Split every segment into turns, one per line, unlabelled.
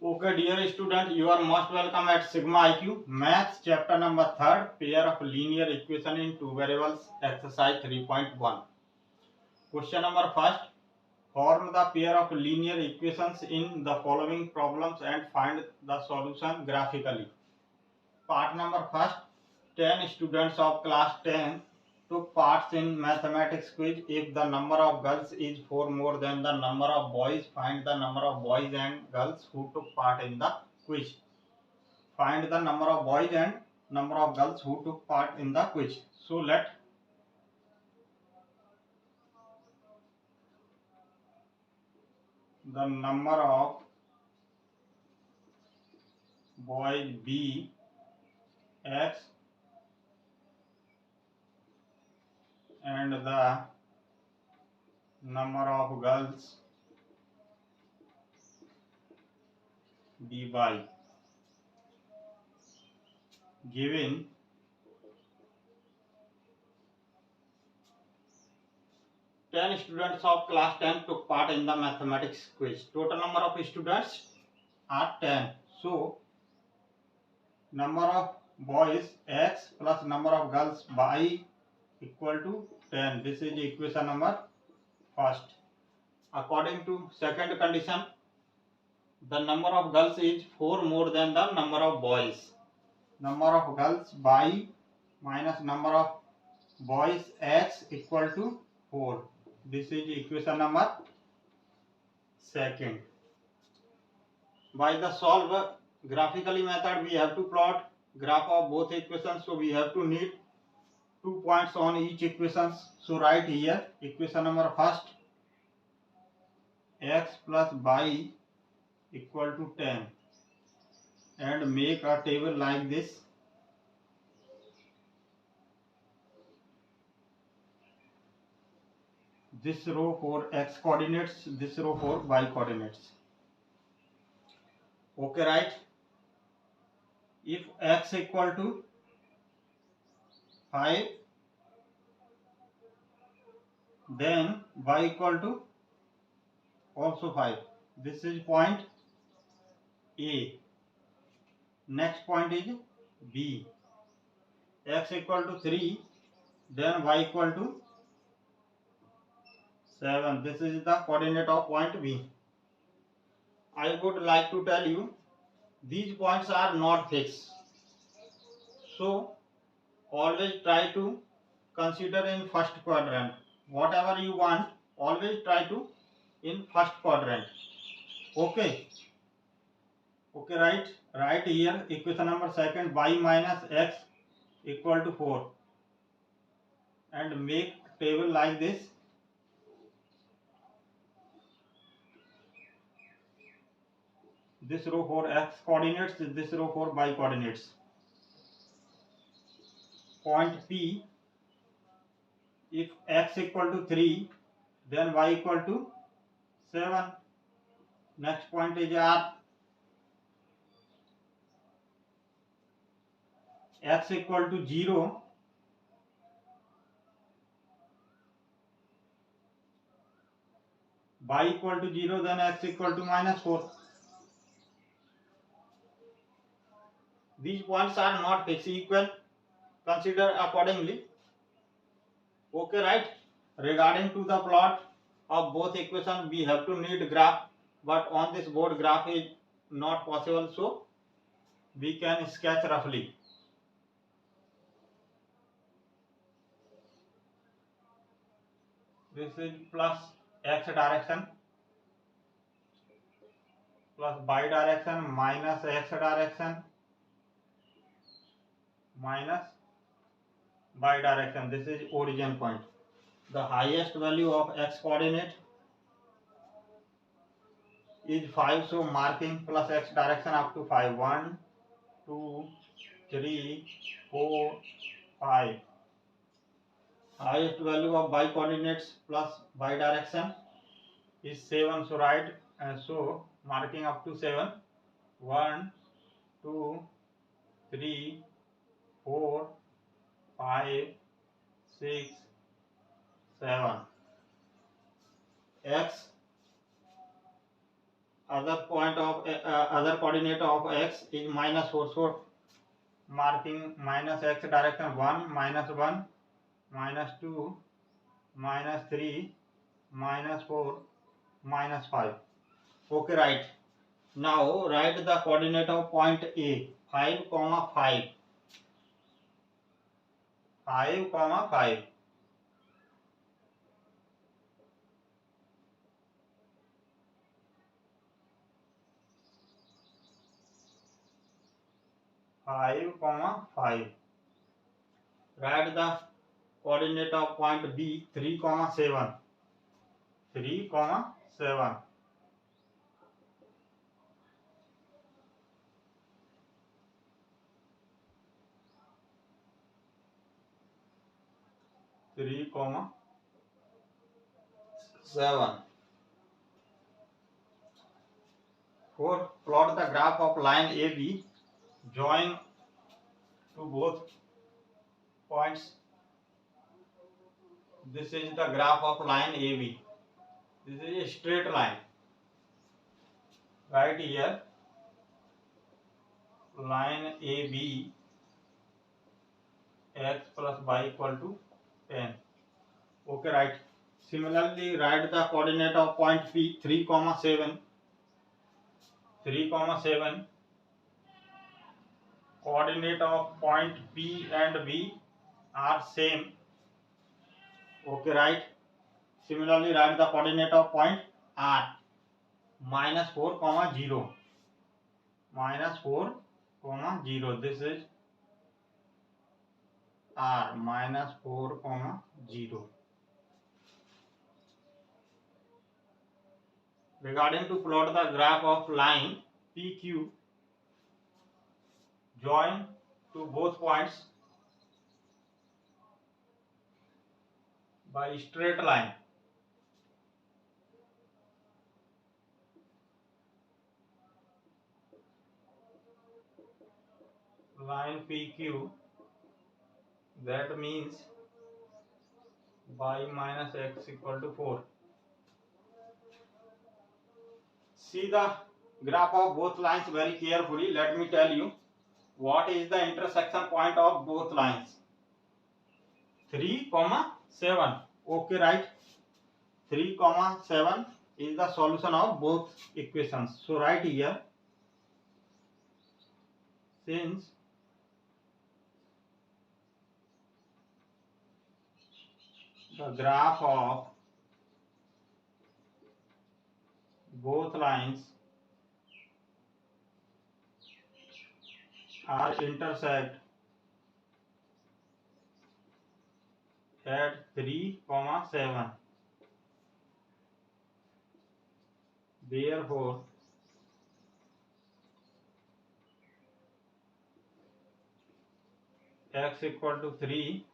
Okay, dear student, you are most welcome at Sigma IQ Maths chapter number 3rd, pair of linear equation in two variables, exercise 3.1. Question number first, form the pair of linear equations in the following problems and find the solution graphically. Part number first, 10 students of class 10 took parts in mathematics quiz. If the number of girls is 4 more than the number of boys, find the number of boys and girls who took part in the quiz. Find the number of boys and number of girls who took part in the quiz. So let the number of boys be x and the number of girls be y. Given ten students of class 10 took part in the mathematics quiz. Total number of students are 10. So number of boys x plus number of girls y equal to 10. This is equation number first. According to second condition, the number of girls is 4 more than the number of boys. Number of girls y minus number of boys x equal to 4. This is equation number second. By the solve graphically method, we have to plot graph of both equations. So we have to need 2 points on each equations. So write here equation number first, x plus y equal to 10, and make a table like this. This row for x coordinates, this row for y coordinates. Okay, right? If x equal to 5, then y equal to also 5. This is point A. Next point is B. X equal to 3, then y equal to 7. This is the coordinate of point B. I would like to tell you, these points are not fixed. So always try to consider in first quadrant. Whatever you want, always try to in first quadrant. Okay. Okay, right? Right here equation number second, y minus x equal to 4, and make table like this. This row for x coordinates, this row for y coordinates. Point P, if x equal to 3, then y equal to 7. Next point is R. X equal to 0, y equal to 0, then x equal to minus 4. These points are not fixed equal. Consider accordingly. Okay, right? Regarding to the plot of both equations, we have to need graph, but on this board graph is not possible, so we can sketch roughly. This is plus x direction plus y direction minus x direction minus y direction. This is origin point. The highest value of x coordinate is 5, so marking plus x direction up to 5. 1, 2, 3, 4, 5. Highest value of y coordinates plus y direction is 7, so write so marking up to 7. 1, 2, 3, 4, 5, 6, 7. X other coordinate of x is -4. So marking minus x direction 1, -1, -2, -3, -4, -5. Okay, right. Now write the coordinate of point A, 5, 5. 5, 5. 5, 5. Write the coordinate of point B, 3, 7. 3, 7. 3, 7. 4. Plot the graph of line AB join to both points. This is the graph of line AB. This is a straight line. Right here, line AB, x plus y equal to 10. Okay, right. Similarly, write the coordinate of point P, 3, 7. 3, 7. Coordinate of point P and B are same. Okay, right. Similarly, write the coordinate of point R, -4, 0. -4, 0. This is R, -4, 0. Regarding to plot the graph of line PQ join to both points by straight line. Line PQ, that means y minus x equal to 4. See the graph of both lines very carefully. Let me tell you what is the intersection point of both lines. 3, 7. Okay, right. 3, 7 is the solution of both equations. So write here, since the graph of both lines are intersect at 3, 7. Therefore, x equal to 3,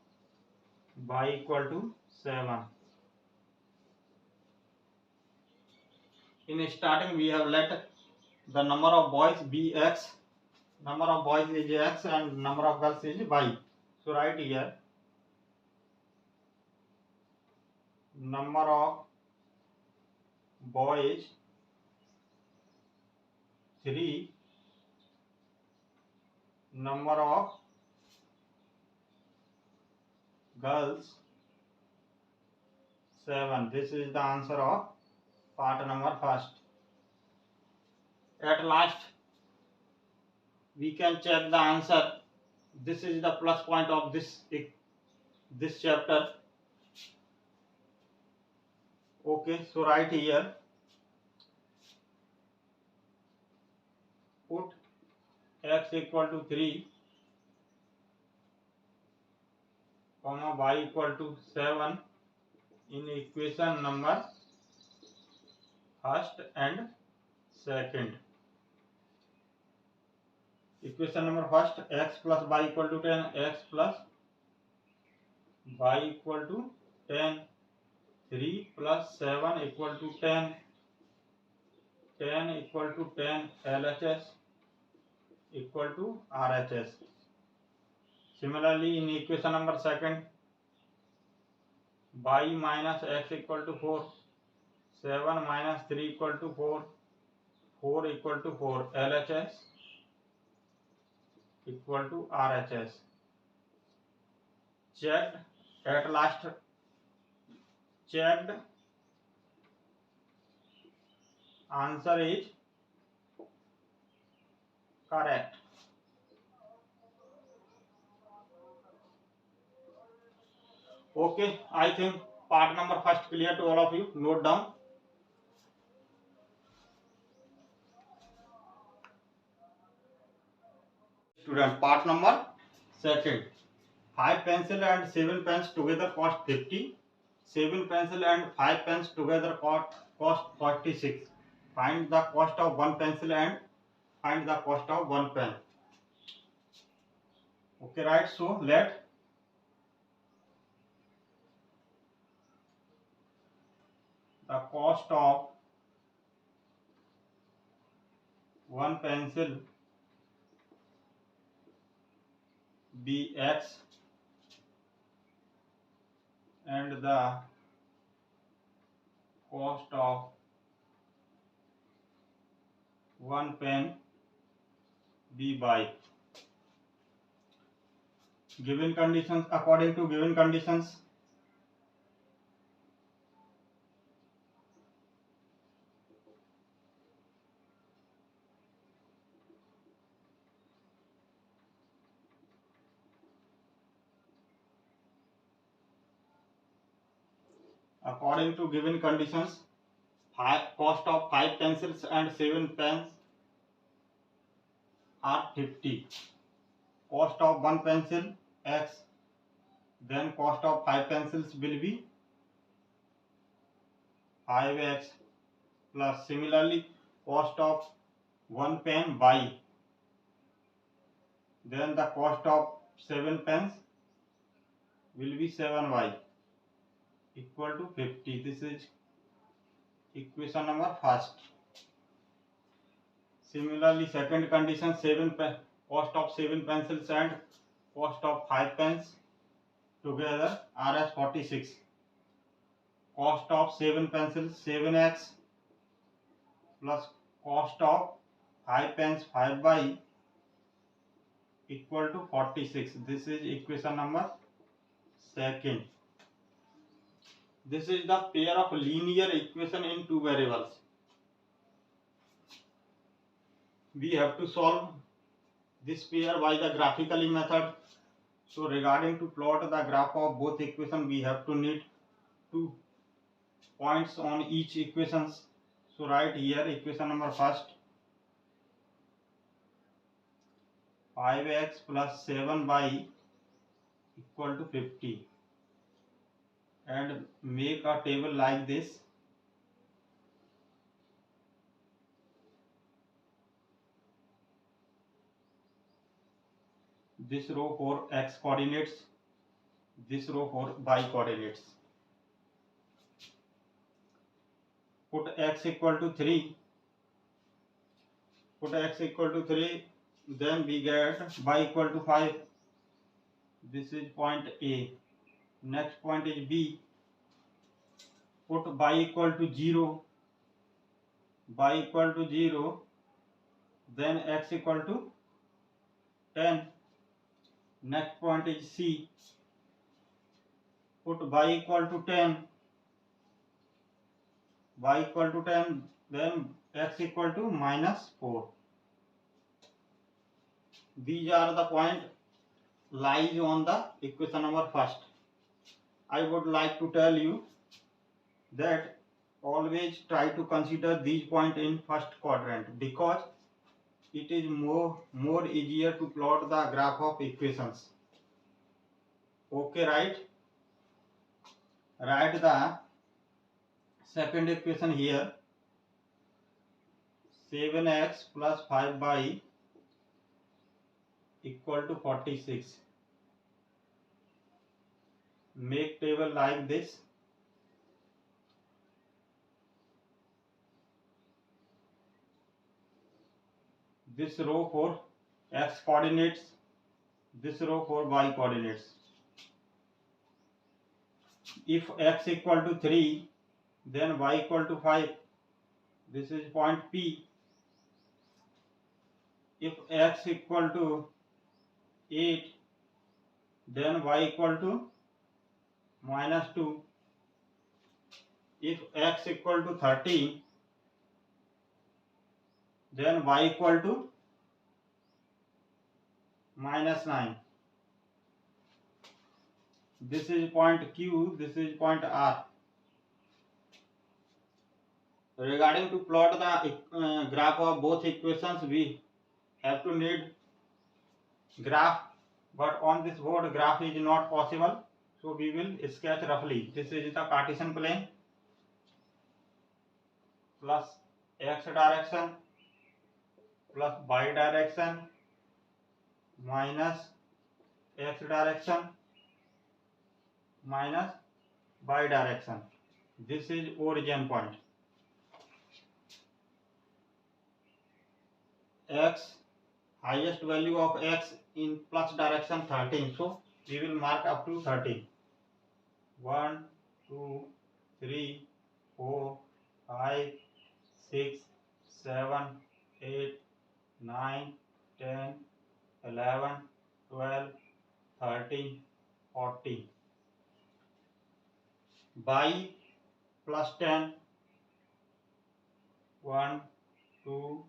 y equal to 7. In starting, we have let the number of boys be x. Number of boys is x and number of girls is y. So write here, number of boys 3, number of girls 7. This is the answer of part number first. At last, we can check the answer. This is the plus point of this chapter. Okay, so write here, put x equal to 3, y equal to 7 in equation number first and second. Equation number first, x plus y equal to 10, x plus y equal to 10, 3 plus 7 equal to 10, 10 equal to 10, LHS equal to RHS. Similarly, in equation number second, y minus x equal to 4, 7 minus 3 equal to 4, 4 equal to 4, LHS equal to RHS. Checked, at last checked, answer is correct. Okay, I think part number first clear to all of you. Note down. Student, part number second. 5 pencil and 7 pens together cost 50. 7 pencil and 5 pens together cost 46. Find the cost of 1 pencil and find the cost of 1 pen. Okay, right. So let the cost of 1 pencil be X and the cost of 1 pen be Y. Given conditions, according to given conditions, cost of 5 pencils and 7 pens are 50. Cost of 1 pencil X, then cost of 5 pencils will be 5X, plus similarly cost of 1 pen Y, then the cost of 7 pens will be 7Y equal to 50. This is equation number first. Similarly, second condition, cost of 7 pencils and cost of 5 pens together are as 46. Cost of 7 pencils 7X plus cost of 5 pens 5Y equal to 46. This is equation number second. This is the pair of linear equation in two variables. We have to solve this pair by the graphically method. So regarding to plot the graph of both equations, we have to need 2 points on each equations. So write here equation number first, 5x plus 7y equal to 50, and make a table like this. This row for x coordinates, this row for y coordinates. Put x equal to 3. Put x equal to 3. Then we get y equal to 5. This is point A. Next point is B. Put y equal to 0. Y equal to 0. Then x equal to 10. Next point is C. Put y equal to 10. Y equal to 10. Then x equal to minus 4. These are the point lies on the equation number first. I would like to tell you that always try to consider these points in first quadrant, because it is more easier to plot the graph of equations. Okay, right? Write the second equation here. 7x plus 5y equal to 46. Make table like this. This row for x coordinates, this row for y coordinates. If x equal to 3, then y equal to 5. This is point P. if x equal to 8, then y equal to -2. If x equal to 13, then y equal to -9. This is point Q, this is point R. Regarding to plot the graph of both equations, we have to need graph, but on this board graph is not possible, so we will sketch roughly. This is the Cartesian plane plus x direction plus y direction minus x direction minus y direction. This is origin point. X, highest value of x in plus direction 13, so we will mark up to 13. 1, 2, 3, 4, 5, 6, 7, 8, 9, 10, 11, 12, 13, 14. By plus 10, 1, 2,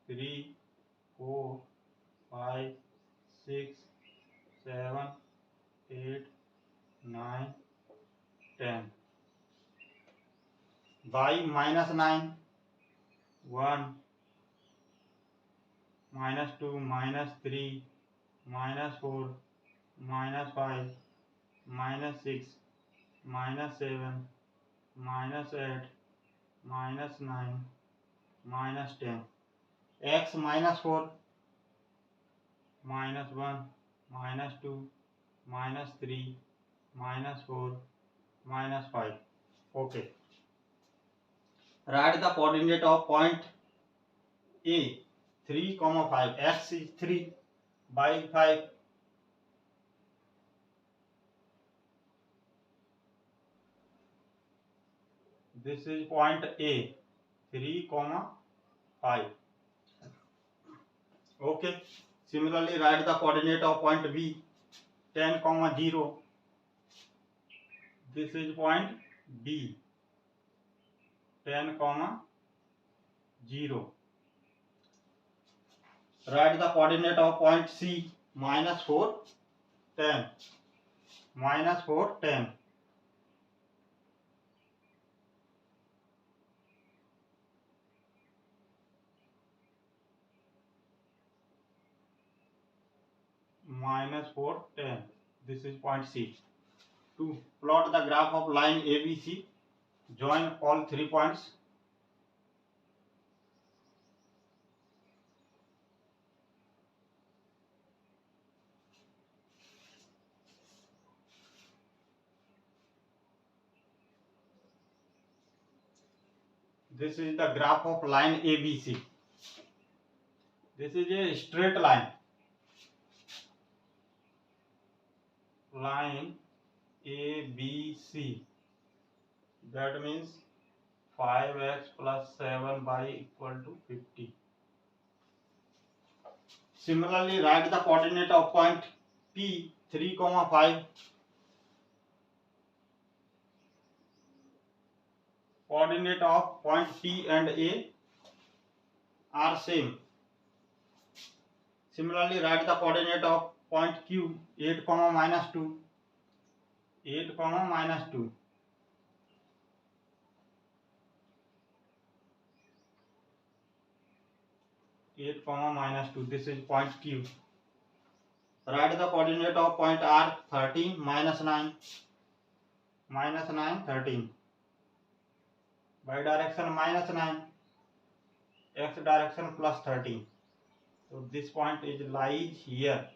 3, 4, 5, 6, 7, 8, 9, 10. By minus 9, 1, -2, -3, -4, -5, -6, -7, -8, -9, -10. X -4, -1, -2, -3, -4, -5. Okay. Write the coordinate of point A, 3, 5. X is 3 by 5. This is point A, 3, 5. Okay. Similarly, write the coordinate of point B, 10, 0. This is point B, 10, 0. Write the coordinate of point C, -4, 10. -4, 10. -4, 10. This is point C. To plot the graph of line ABC, join all 3 points. This is the graph of line ABC. This is a straight line. Line ABC. That means 5x plus 7y equal to 50. Similarly, write the coordinate of point P, 3, 5. Coordinate of point P and A are same. Similarly, write the coordinate of point Q, 8, -2. 8, -2. This is point Q. Write the coordinate of point R, 13, -9. -9, 13. Y direction -9. X direction plus 13. So this point is lies here.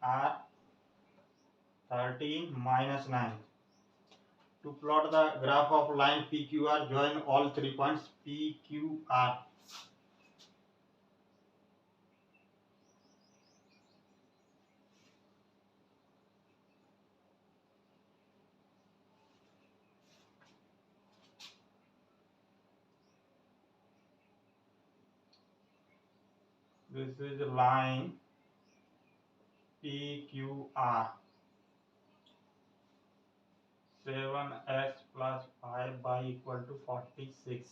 R 13 -9. To plot the graph of line PQR, join all 3 points PQR. This is line PQR. 7x plus 5y equal to 46.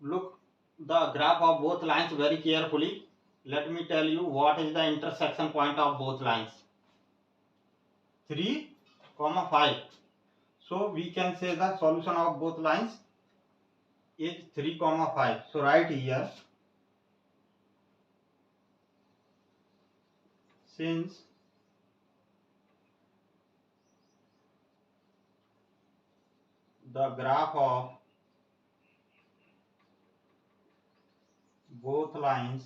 Look the graph of both lines very carefully. Let me tell you what is the intersection point of both lines. 3, 5. So we can say the solution of both lines is 3, 5. So write here, since the graph of both lines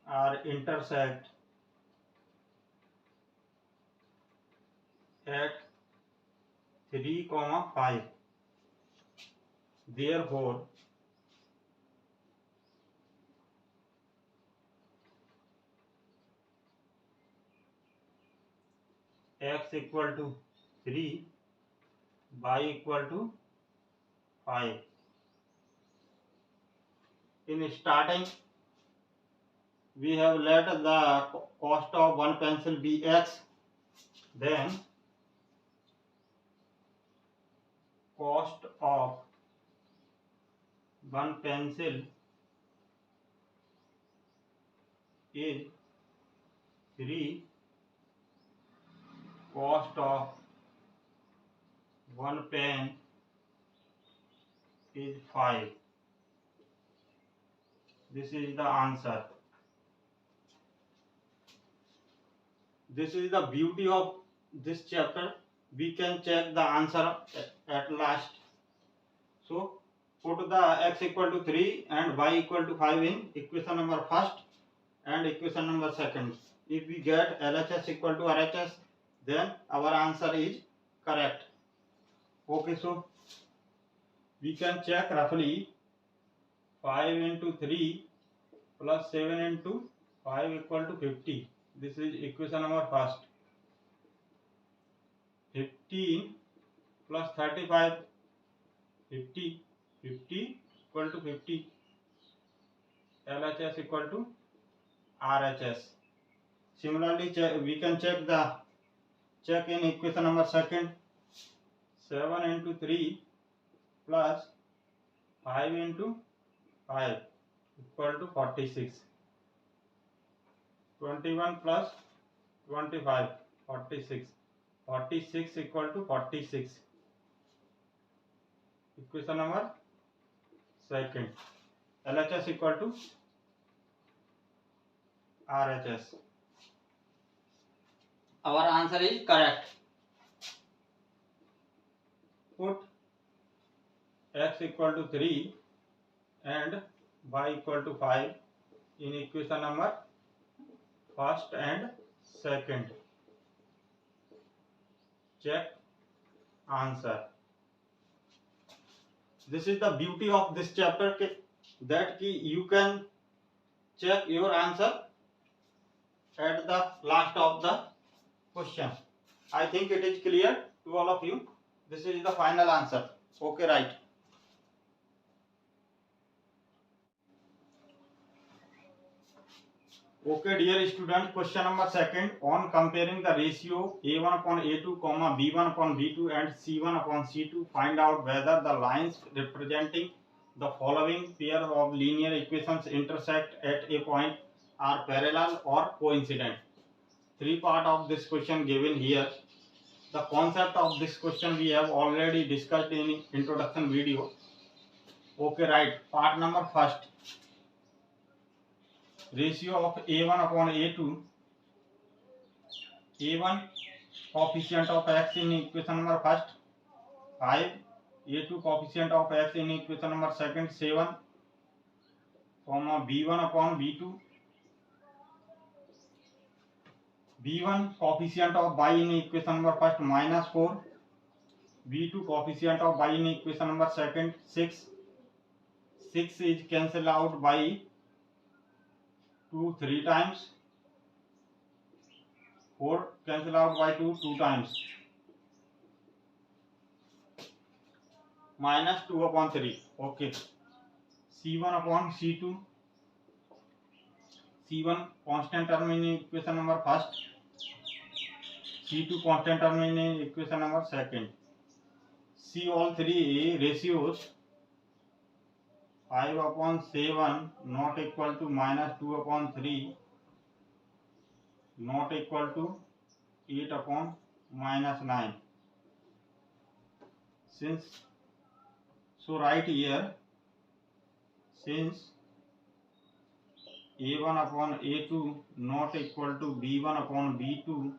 are intersect at 3, 5. Therefore, x equal to 3, y equal to 5. In starting, we have let the cost of one pencil be x, then cost of one pencil is 3, cost of one pen is 5. This is the answer. This is the beauty of this chapter. We can check the answer at last. So put the x equal to 3 and y equal to 5 in equation number first and equation number second. If we get LHS equal to RHS, then our answer is correct. Okay, so we can check roughly 5 into 3 plus 7 into 5 equal to 50. This is equation number first. 15 plus 35, 50, 50 equal to 50. LHS equal to RHS. Similarly, we can check in equation number second. 7 into 3 plus 5 into 5 equal to 46. 21 plus 25, 46. 46 equal to 46. Equation number second. LHS equal to RHS. Our answer is correct. Put x equal to 3 and y equal to 5 in equation number first and second. Check answer. This is the beauty of this chapter, that you can check your answer at the last of the question. I think it is clear to all of you. This is the final answer. Okay, right. Okay, dear student, question number second. On comparing the ratio A1 upon A2, B1 upon B2 and C1 upon C2, find out whether the lines representing the following pair of linear equations intersect at a point are parallel or coincident. Three part of this question given here. The concept of this question we have already discussed in introduction video. Okay, right. Part number first. Ratio of A1 upon A2. A1 coefficient of x in equation number first 5. A2 coefficient of x in equation number second 7, B1 upon B2. B1 coefficient of y in equation number first -4. B2 coefficient of y in equation number second 6. 6 is cancelled out by 2 3 times. 4 cancel out by 2 2 times. Minus 2 upon 3. Okay. C1 upon C2. C1 constant term in equation number first. C2 constant term in equation number second. See all three ratios. 5 upon 7 not equal to minus 2 upon 3 not equal to 8 upon minus 9. Since so write here, since A1 upon A2 not equal to B1 upon B2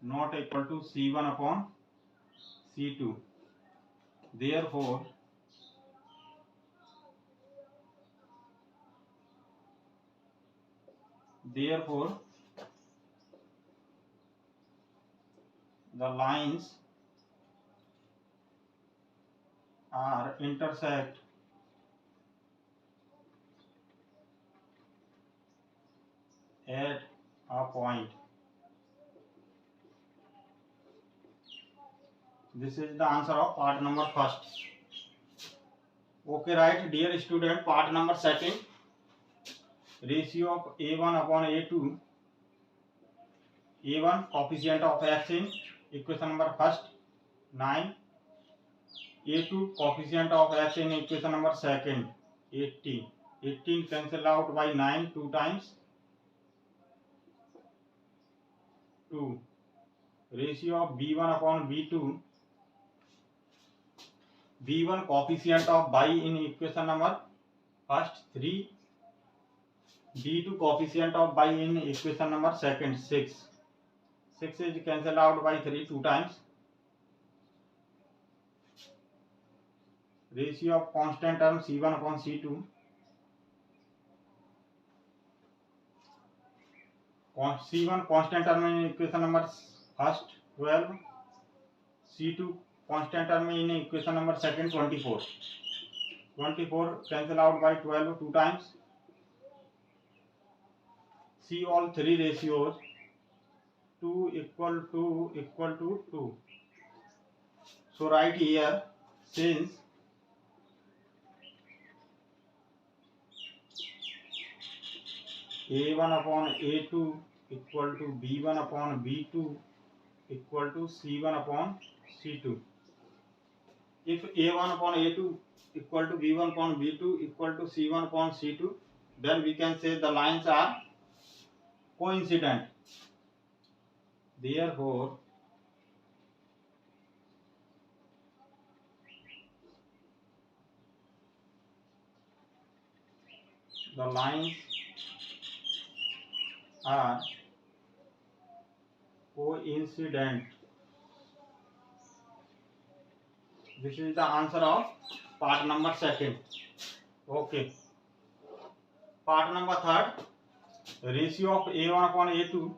not equal to C1 upon C2, therefore the lines are intersect at a point. This is the answer of part number first. Okay, right, dear student, part number second. Ratio of A1 upon A2. A1 coefficient of x in equation number first 9. A2 coefficient of x in equation number second 18. 18 cancel out by 9 2 times. 2. Ratio of B1 upon B2. B1 coefficient of y in equation number first 3. B2 coefficient of y in equation number second 6. 6 is cancelled out by 3 2 times. Ratio of constant term C1 upon C2. C1 constant term in equation number first 12. C2 constant term in equation number second 24. 24 cancel out by 12 2 times. See all three ratios. 2 equal to 2. So write here, since A1 upon A2 equal to B1 upon B2 equal to C1 upon C2. If A1 upon A2 equal to B1 upon B2 equal to C1 upon C2, then we can say the lines are coincident. Therefore, the lines are coincident. This is the answer of part number second. Okay. Part number third. Ratio of A1 upon A2.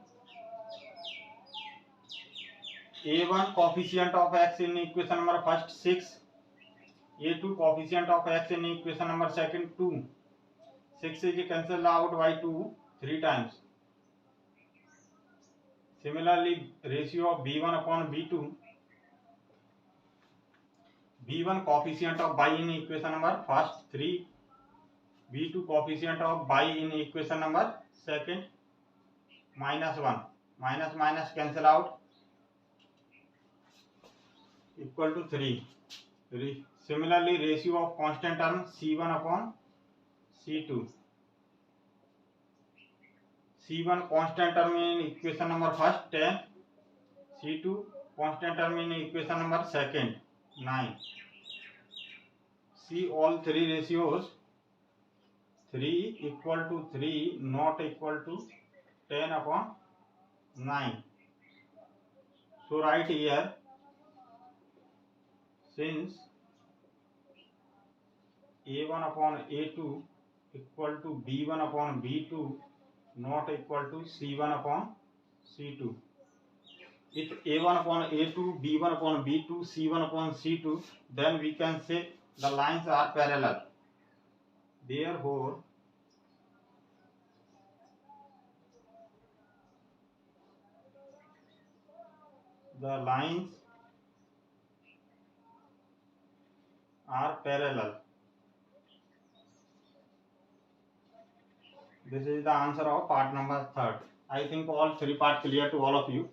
A1 coefficient of x in equation number first 6. A2 coefficient of x in equation number second 2. 6 is cancelled out by 2 3 times. Similarly, ratio of B1 upon B2. B1 coefficient of y in equation number first 3. B2 coefficient of y in equation number second minus 1. Minus minus cancel out equal to 3. Similarly, ratio of constant term C1 upon C2. C1 constant term in equation number first 10. C2 constant term in equation number second 9. See all three ratios. 3 equal to 3 not equal to 10 upon 9. So write here, since A1 upon A2 equal to B1 upon B2 not equal to C1 upon C2. If A1 upon A2, B1 upon B2, C1 upon C2, then we can say the lines are parallel. Therefore, The lines are parallel. This is the answer of part number third. I think all three parts clear to all of you.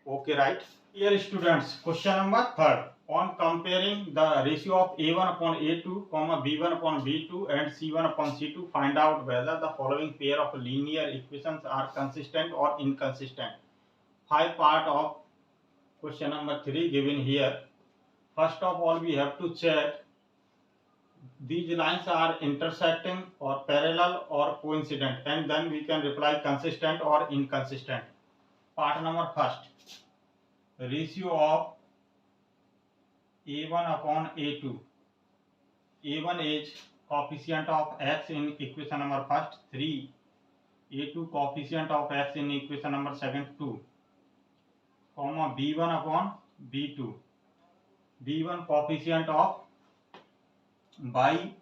Okay, right? Here students, question number third. On comparing the ratio of A1 upon A2, B1 upon B2 and C1 upon C2, find out whether the following pair of linear equations are consistent or inconsistent. 5 part of question number 3 given here. First of all, we have to check these lines are intersecting or parallel or coincident, and then we can reply consistent or inconsistent. Part number first. Ratio of A1 upon A2. A1 is coefficient of x in equation number first 3. A2 coefficient of x in equation number second 2. Comma B1 upon B2. B1 coefficient of y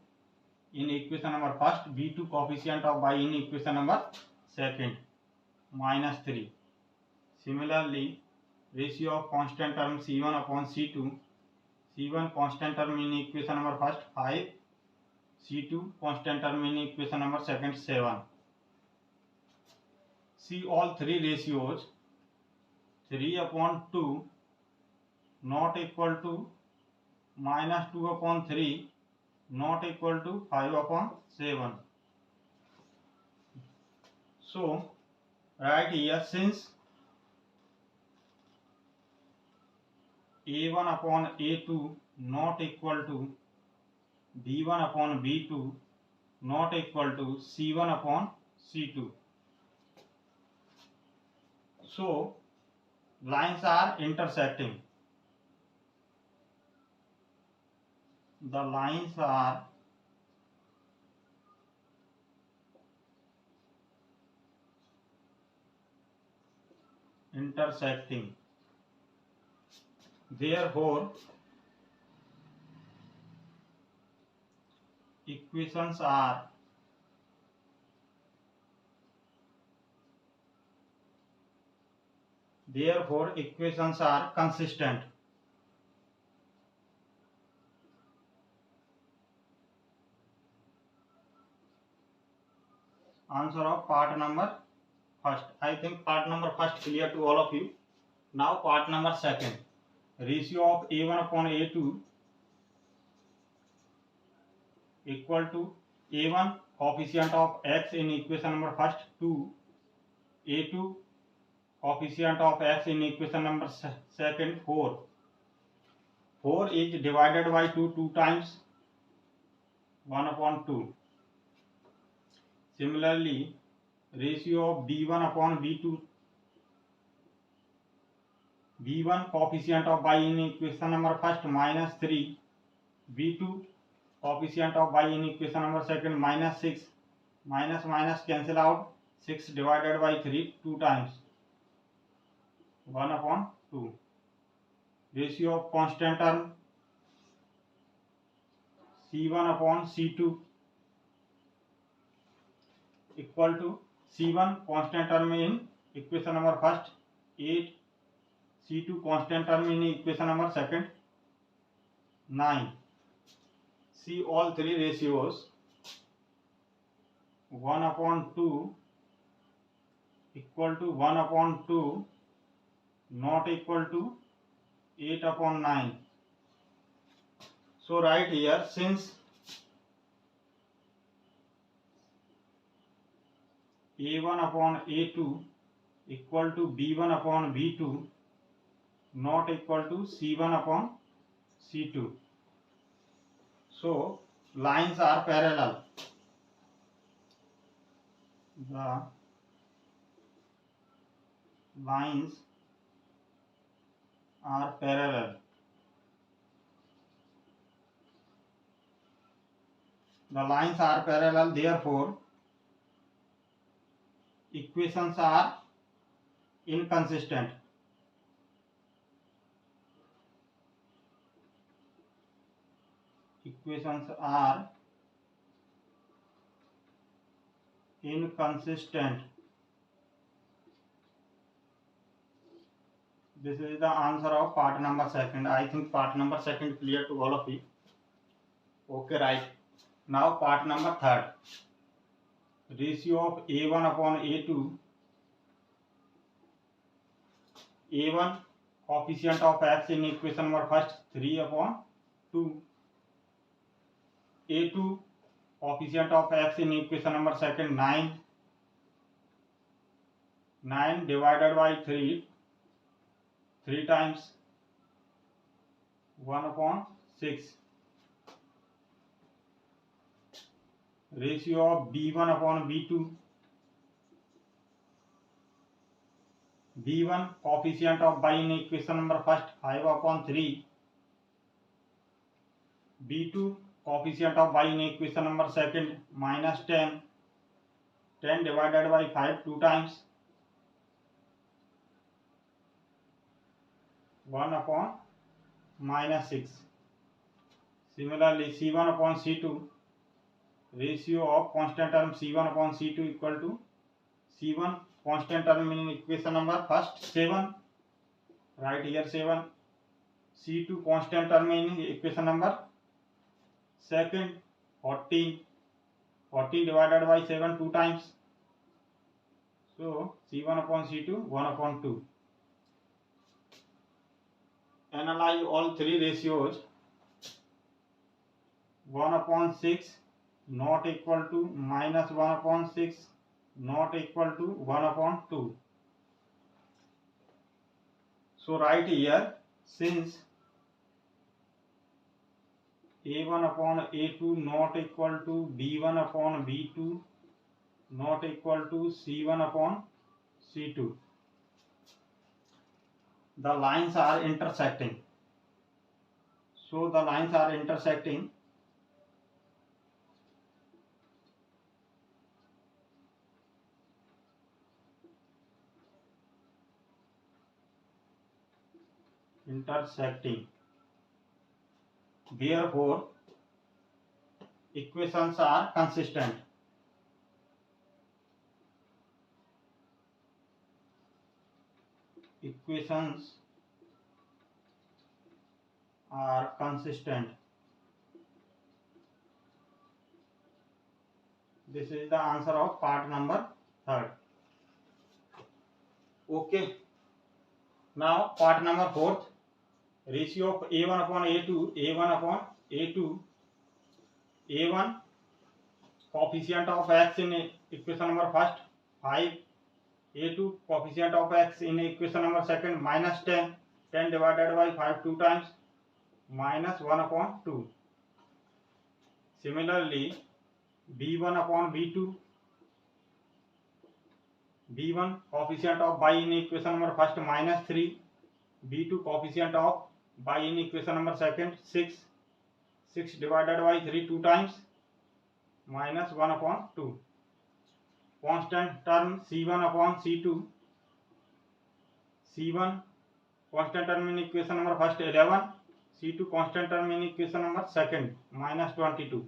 in equation number first. B2 coefficient of y in equation number second minus 3. Similarly, ratio of constant term C1 upon C2. C1 constant term in equation number first 5. C2 constant term in equation number second 7. See all three ratios. 3 upon 2 not equal to minus 2 upon 3 not equal to 5 upon 7. So right here, since A1 upon A2 not equal to B1 upon B2 not equal to C1 upon C2. So lines are intersecting. The lines are intersecting. Therefore, equations are consistent. Answer of part number first. I think part number first clear to all of you. Now part number second. Ratio of A1 upon A2 equal to A1 coefficient of x in equation number first 2. A2 coefficient of x in equation number second 4. 4 is divided by 2 times 1 upon 2. Similarly, ratio of B1 upon B2. B1 coefficient of y in equation number first minus 3. B2 coefficient of y in equation number second minus 6. Minus minus cancel out. 6 divided by 3 2 times 1 upon 2. Ratio of constant term C1 upon C2 equal to C1 constant term in equation number first 8. C2 constant term in equation number second 9. See all three ratios. 1 upon 2 equal to 1 upon 2 not equal to 8 upon 9. So right here, since A1 upon A2 equal to B1 upon B2 not equal to C1 upon C2. So lines are parallel. The lines are parallel. The lines are parallel, therefore equations are inconsistent. Equations are inconsistent. This is the answer of part number second. I think part number second clear to all of you. Okay, right. Now part number third. Ratio of A1 upon A2. A1 coefficient of x in equation number first 3 upon 2. A2 coefficient of x in equation number second 9. 9 divided by 3 times 1 upon 6. Ratio of B1 upon B2. B1 coefficient of y in equation number first 5 upon 3. B2 coefficient of y in equation number second minus 10. 10 divided by 5 2 times 1 upon minus 6. Similarly, C1 upon C2. Ratio of constant term C1 upon C2 equal to C1 constant term in equation number first 7. Right here 7. C2 constant term in equation number second 14. 14 divided by 7 2 times. So C1 upon C2 1 upon 2. Analyze all three ratios. 1 upon 6 not equal to minus 1 upon 6 not equal to 1 upon 2. So write here, since A1 upon A2 not equal to B1 upon B2 not equal to C1 upon C2, the lines are intersecting. So the lines are intersecting. Therefore, equations are consistent. Equations are consistent. This is the answer of part number third. Okay. Now part number fourth. Ratio of A1 upon A2. A1 upon A2. A1 coefficient of x in equation number first 5. A2 coefficient of x in equation number second minus 10. 10 divided by 5 2 times minus 1 upon 2. Similarly, B1 upon B2. B1 coefficient of y in equation number first minus 3. B2 coefficient of y in equation number second 6. 6 divided by 3 2 times minus 1 upon 2. Constant term C1 upon C2. C1 constant term in equation number first 11. C2 constant term in equation number second minus 22.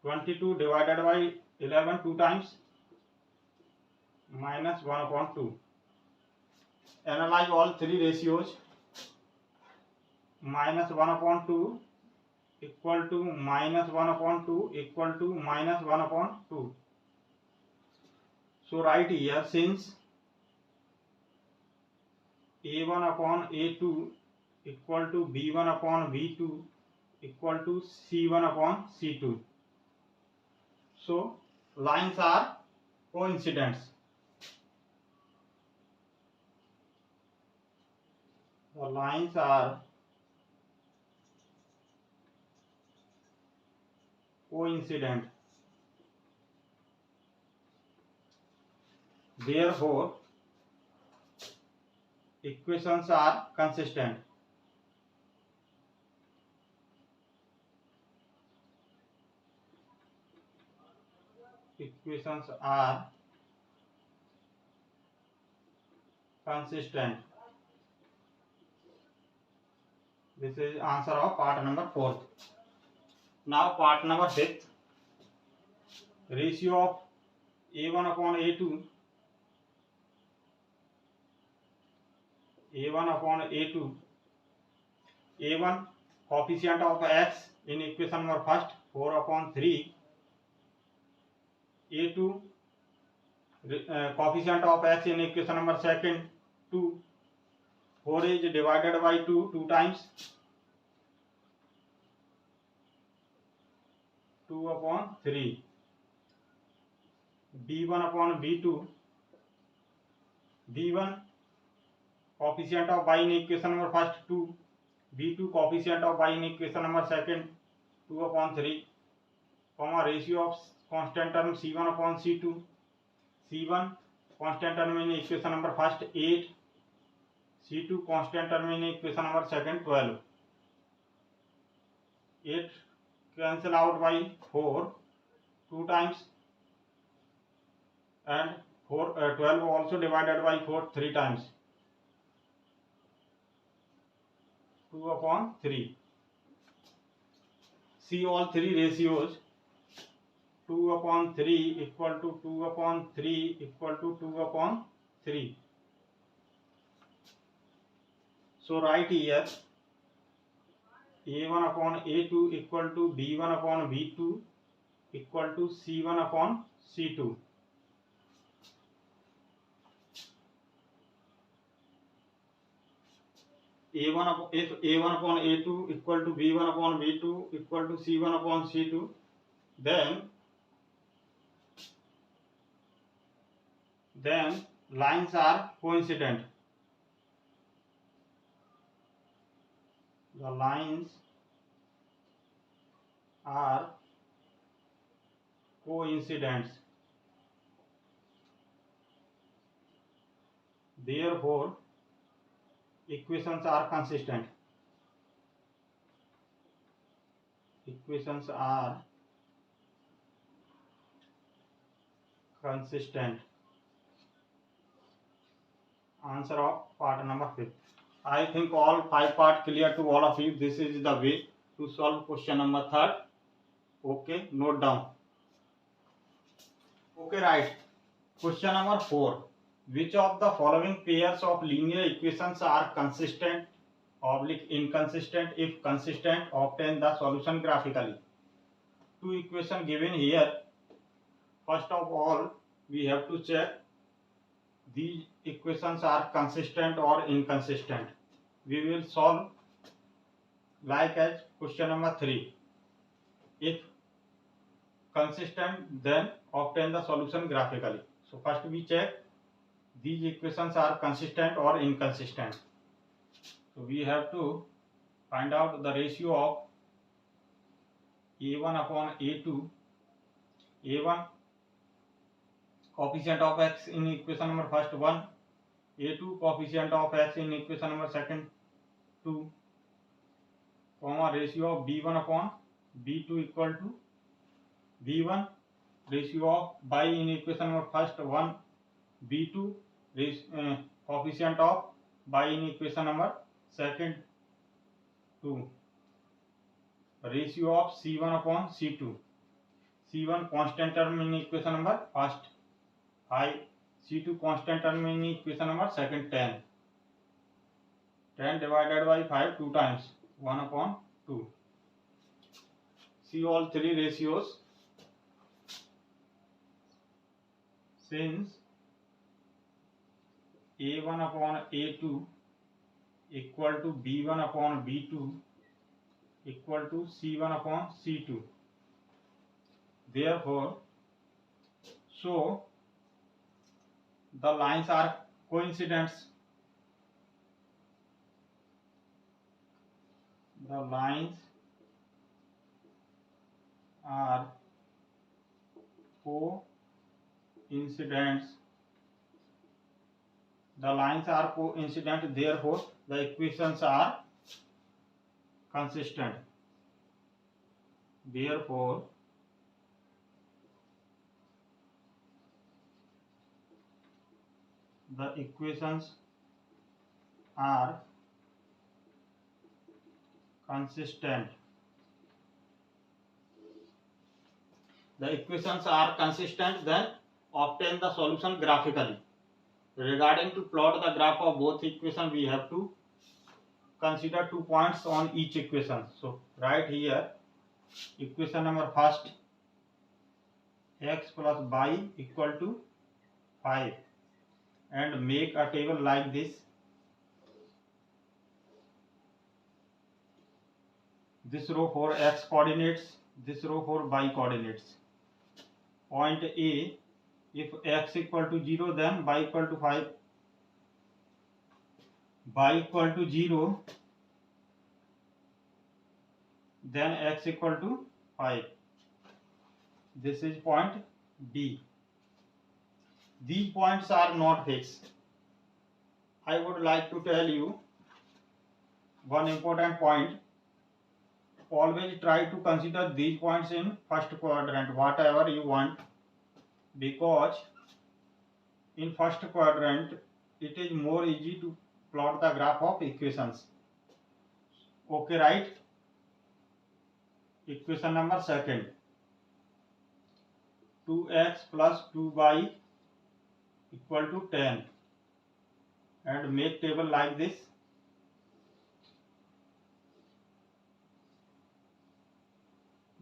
22 divided by 11 2 times minus 1 upon 2. Analyze all three ratios. Minus 1 upon 2 equal to minus 1 upon 2 equal to minus 1 upon 2. So write here, since A1 upon A2 equal to B1 upon B2 equal to C1 upon C2. So lines are coincident. The lines are coincident. Therefore, equations are consistent. Equations are consistent. This is answer of part number 4th. Now part number 5th. Ratio of A1 upon A2. a1 upon a2, a1 coefficient of x in equation number first 4 upon 3, a2 coefficient of x in equation number second 2, 4 is divided by 2 times, 2 upon 3, b1 upon b2, b1 coefficient of y in equation number first 2, b2 coefficient of y in equation number second 2 upon 3, comma ratio of constant term c1 upon c2, c1 constant term in equation number first 8, c2 constant term in equation number second 12, 8 cancel out by 4 2 times, and 12 also divided by 4 3 times, 2 upon 3. See all three ratios. 2 upon 3 equal to 2 upon 3 equal to 2 upon 3. So write here a1 upon a2 equal to b1 upon b2 equal to c1 upon c2. If a1 upon a2 equal to b1 upon b2 equal to c1 upon c2, then lines are coincident. The lines are coincident. Therefore, equations are consistent. Equations are consistent. Answer of part number 5. I think all 5 parts clear to all of you. This is the way to solve question number 3. Okay, note down. Okay, right. Question number 4. Which of the following pairs of linear equations are consistent / inconsistent? If consistent, obtain the solution graphically. 2 equations given here. First of all, we have to check these equations are consistent or inconsistent. We will solve like as question number 3. If consistent, then obtain the solution graphically. So first we check these equations are consistent or inconsistent. So we have to find out the ratio of a1 upon a2, a1 coefficient of x in equation number first 1, a2 coefficient of x in equation number second 2, comma ratio of b1 upon b2 equal to b1 ratio of y in equation number first 1, b2 coefficient of y in equation number second 2, ratio of c1 upon c2, c1 constant term in equation number first 5, c2 constant term in equation number second 10, 10 divided by 5 2 times, 1 upon 2. See all three ratios. Since a1 upon a2 equal to b1 upon b2 equal to c1 upon c2, therefore, so the lines are coincident. The lines are coincident. The lines are coincident, therefore the equations are consistent. Therefore, the equations are consistent. The equations are consistent, then obtain the solution graphically. Regarding to plot the graph of both equation, we have to consider 2 points on each equation. So right here, equation number first, x plus y equal to 5, and make a table like this. This row for x coordinates, this row for y coordinates. Point A, if x equal to 0, then y equal to 5. Y equal to 0, then x equal to 5. This is point B. These points are not fixed. I would like to tell you one important point. Always try to consider these points in first quadrant, whatever you want, because in first quadrant it is more easy to plot the graph of equations. Okay, right? Equation number second, 2x plus 2y equal to 10, and make table like this.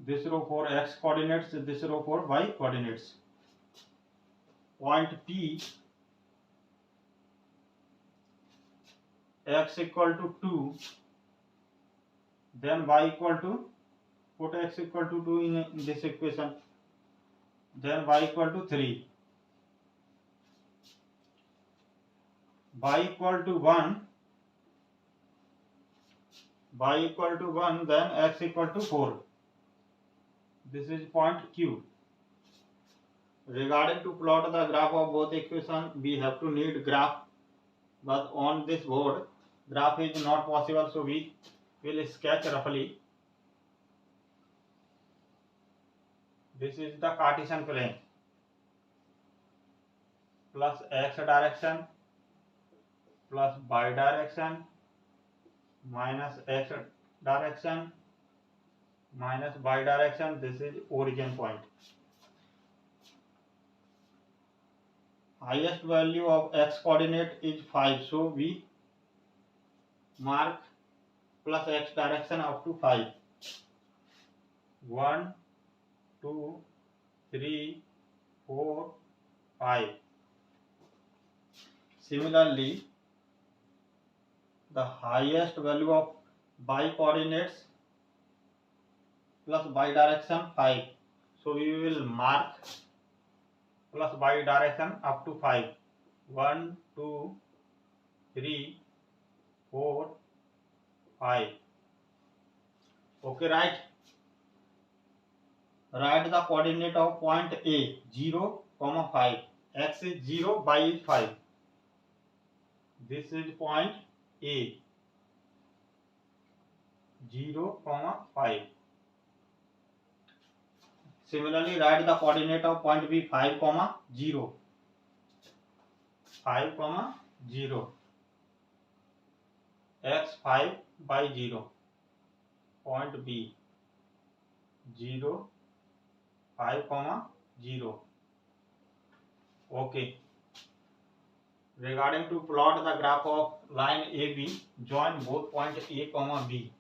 This row for x coordinates, this row for y coordinates. Point P, x equal to 2, then y equal to, put x equal to 2 in this equation, then y equal to 3. Y equal to 1, then x equal to 4. This is point Q. Regarding to plot the graph of both equations, we have to need graph, but on this board graph is not possible, so we will sketch roughly. This is the Cartesian plane, plus x direction plus y direction minus x direction minus y direction. This is origin point. Highest value of x coordinate is 5, so we mark plus x direction up to 5. 1, 2, 3, 4, 5. Similarly, the highest value of y coordinates plus y direction 5, so we will mark plus y direction up to 5. 1, 2, 3, 4, 5. Okay, right? Write the coordinate of point A, 0, 5. X is 0, y is 5. This is point A, 0, 5. Similarly, write the coordinate of point B, 5, 0. 5, 0. X 5 by 0. Point B, 0, 5, 0. Okay. Regarding to plot the graph of line AB, join both points A, B.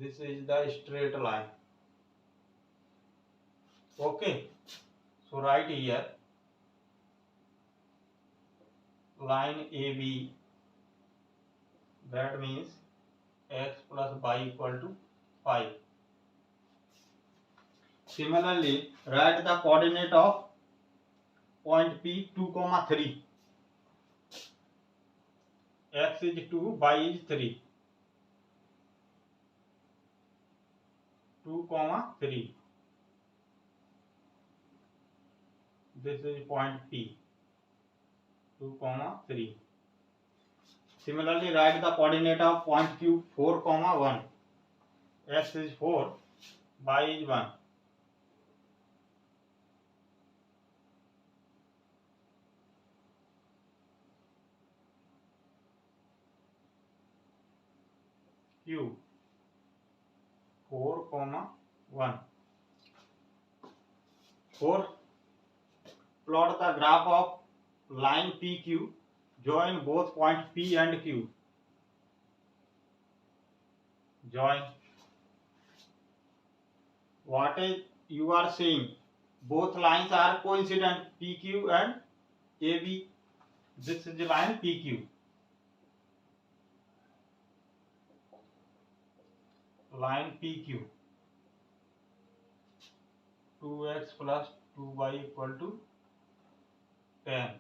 This is the straight line. Okay. So write here line AB, that means x plus y equal to 5. Similarly, write the coordinate of point P, 2, 3. X is 2, y is 3. 2, 3. This is point P, 2, 3. Similarly, write the coordinate of point Q, 4, 1. X is 4, y is 1. Q, 4, 1. 4. Plot the graph of line PQ. Join both point P and Q. Join. What is you are saying? Both lines are coincident, PQ and AB. This is the line PQ. Line PQ. 2x plus 2y equal to 10.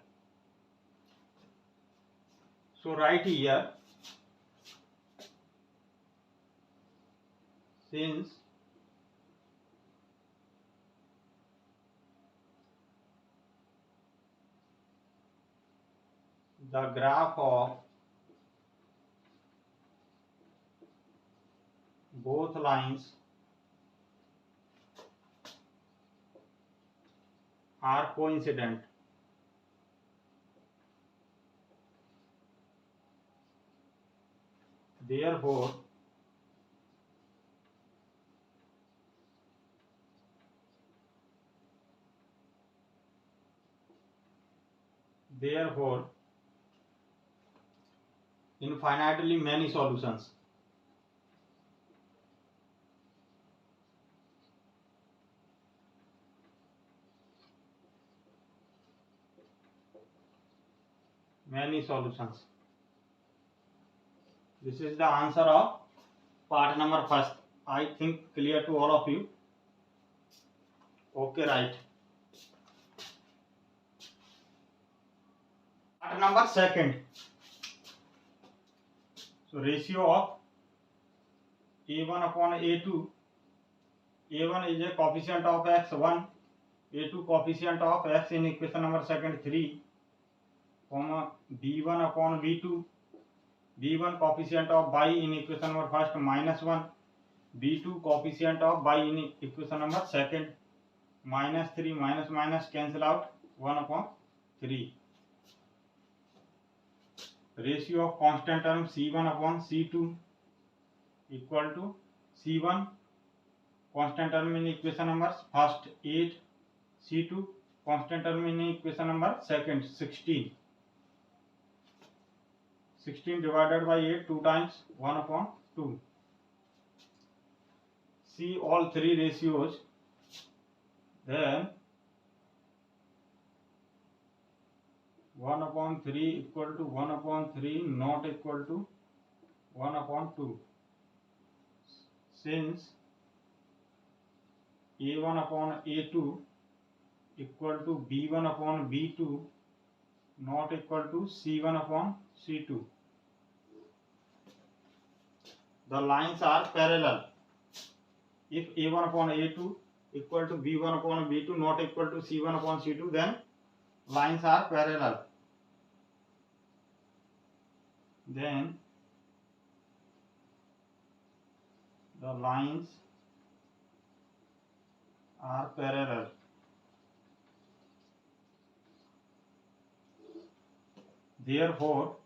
So write here, since the graph of both lines are coincident, therefore infinitely many solutions. Many solutions. This is the answer of part number first. I think clear to all of you. Okay, right. Part number second. So ratio of A1 upon A2. A1 is a coefficient of x1, A2 coefficient of x in equation number second 3, comma B1 upon B2. B1 coefficient of y in equation number first -1, B2 coefficient of y in equation number second -3, minus minus cancel out 1 upon 3. Ratio of constant term C1 upon C2 equal to C1 constant term in equation number first 8, C2 constant term in equation number second 16. 16 divided by 8 2 times 1 upon 2. See all three ratios, then 1 upon 3 equal to 1 upon 3 not equal to 1 upon 2. Since A1 upon A2 equal to B1 upon B2 not equal to C1 upon C2. The lines are parallel. If A1 upon A2 equal to B1 upon B2 not equal to C1 upon C2, then lines are parallel. Then the lines are parallel. Therefore,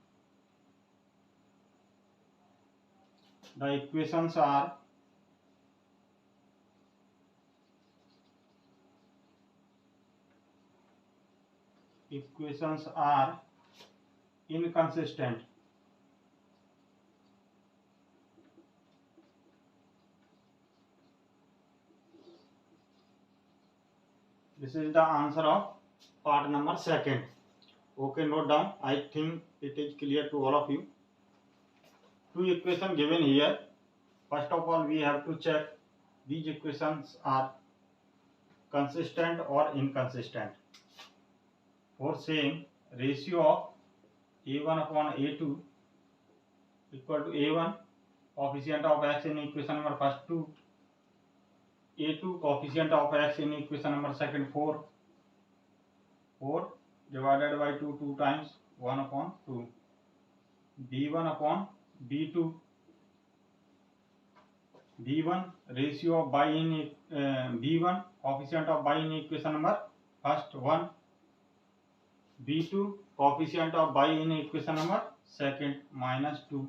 the equations are inconsistent. This is the answer of part number second. Okay, note down. I think it is clear to all of you. Two equations given here. First of all, we have to check these equations are consistent or inconsistent. For same, ratio of A1 upon A2 equal to A1 coefficient of x in equation number first 2, A2 coefficient of x in equation number second 4 divided by 2 times 1 upon 2. B1 upon B2. B1 ratio of y in B1 coefficient of y in equation number first 1. B2 coefficient of y in equation number second -2.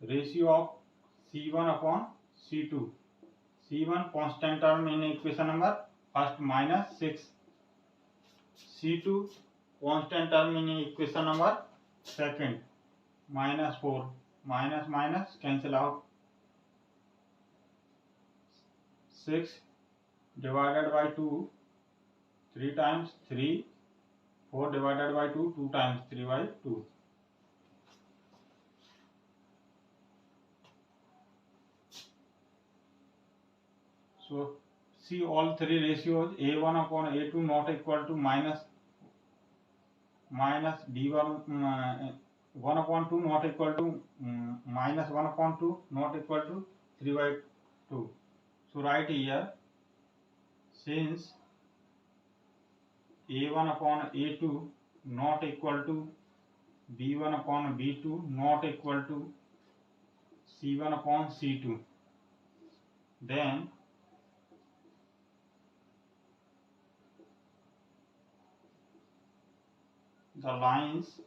Ratio of C1 upon C2. C1 constant term in equation number first minus 6. C2 constant term in equation number second minus 4. Minus minus cancel out. 6 divided by 2 3 times 3. 4 divided by 2 2 times 3 by 2. So see all three ratios. A1 upon A2 not equal to minus D1 1 upon 2 not equal to minus 1 upon 2 not equal to 3 by 2. So write here, since A1 upon A2 not equal to B1 upon B2 not equal to C1 upon C2, then the lines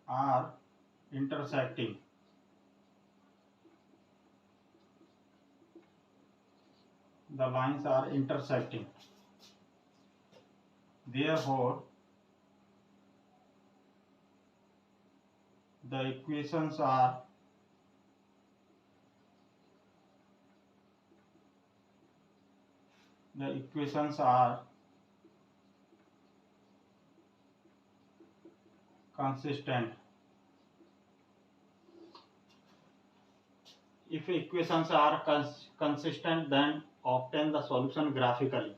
are intersecting. The lines are intersecting. Therefore, the equations are consistent. If equations are consistent, then obtain the solution graphically.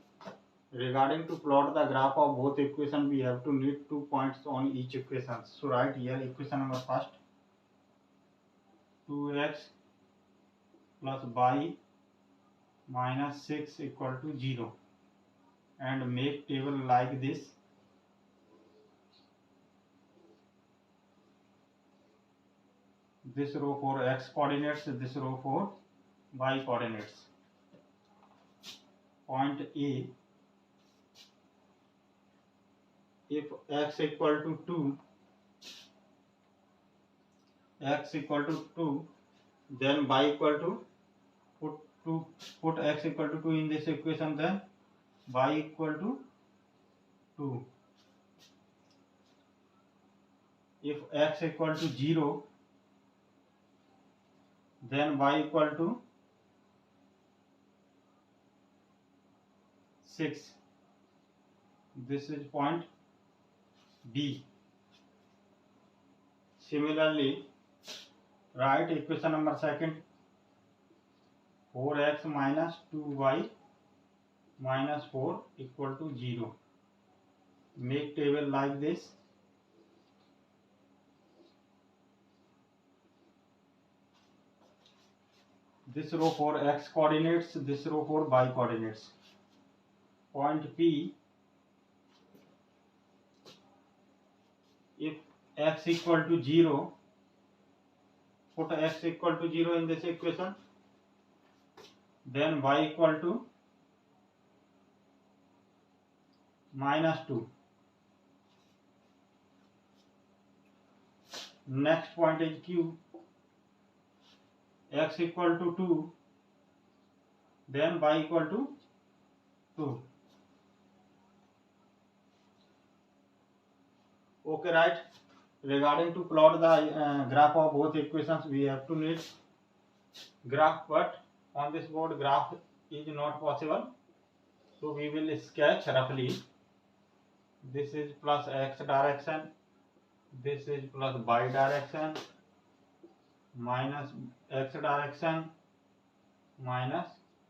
Regarding to plot the graph of both equations, we have to need 2 points on each equation. So write here equation number first, 2x plus y minus 6 equal to 0, and make table like this. This row for x coordinates, this row for y coordinates. Point A, if x equal to 2, then y equal to put x equal to 2 in this equation, then y equal to 2. If x equal to 0, then y equal to 6. This is point B. Similarly, write equation number second, 4x minus 2y minus 4 equal to 0. Make table like this. This row for x coordinates, this row for y coordinates. Point P, if x equal to 0, put x equal to 0 in this equation, then y equal to minus 2. Next point is Q, x equal to 2, then y equal to 2. Okay, right. Regarding to plot the graph of both equations, we have to need graph, but on this board graph is not possible. So we will sketch roughly. This is plus x direction, this is plus y direction, minus x direction, minus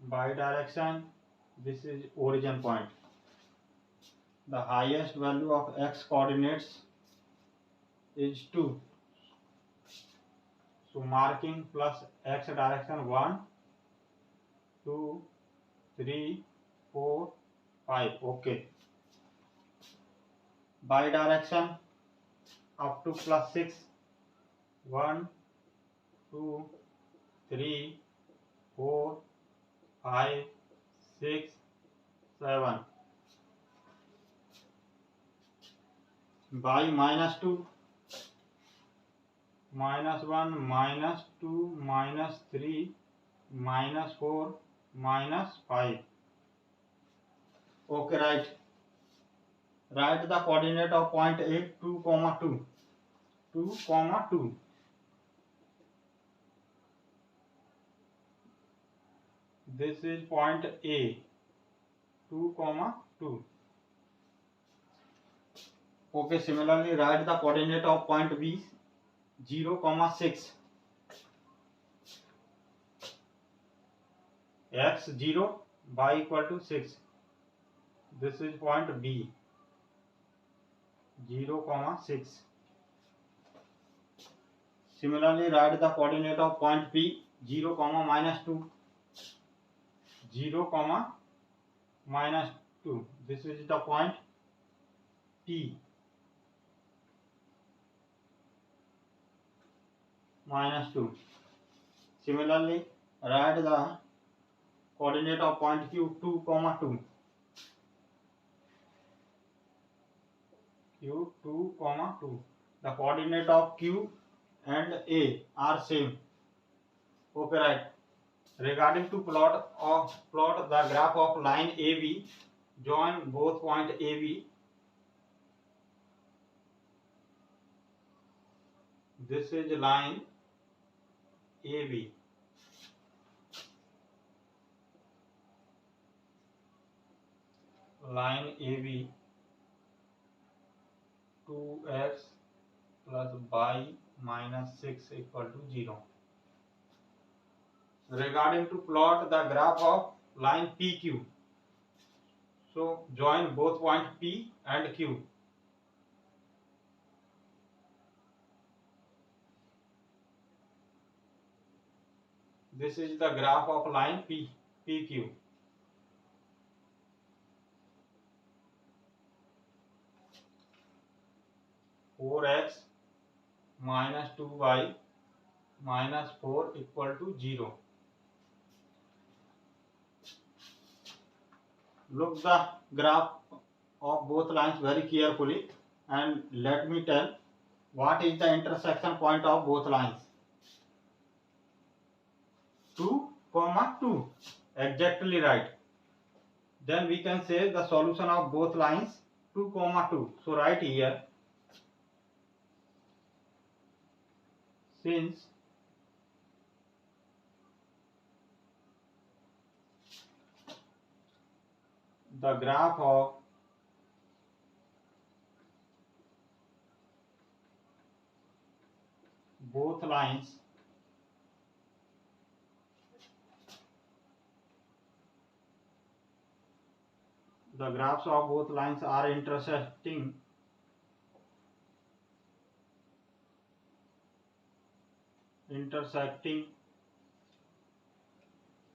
y direction. This is origin point. The highest value of x coordinates is 2. So marking plus x direction 1, 2, 3, 4, 5. Okay. Y direction up to plus 6. 1, 2, 3, 4, 5, 6, 7. Y minus 2. -1, -2, -3, -4, -5. Okay, right. Write the coordinate of point A, 2, 2. 2, 2. This is point A, 2, 2. Okay, similarly write the coordinate of point B, 0, 6. X 0, y equal to 6. This is point B, 0, 6. Similarly write the coordinate of point P, 0, -2. 0, -2. This is the point P, -2. Similarly write the coordinate of point Q, 2, 2. Q 2, 2. The coordinate of Q and A are same. Okay, right. Regarding to plot the graph of line AB, join both point AB. This is line AB. Line AB, 2x plus y minus 6 equal to 0. Regarding to plot the graph of line PQ, so join both point P and Q. This is the graph of line PQ. (4x minus 2y minus 4 equal to 0). Look the graph of both lines very carefully and let me tell what is the intersection point of both lines. 2, 2. Exactly right. Then we can say the solution of both lines 2, 2. So write here, since the graph of both lines the graphs of both lines are intersecting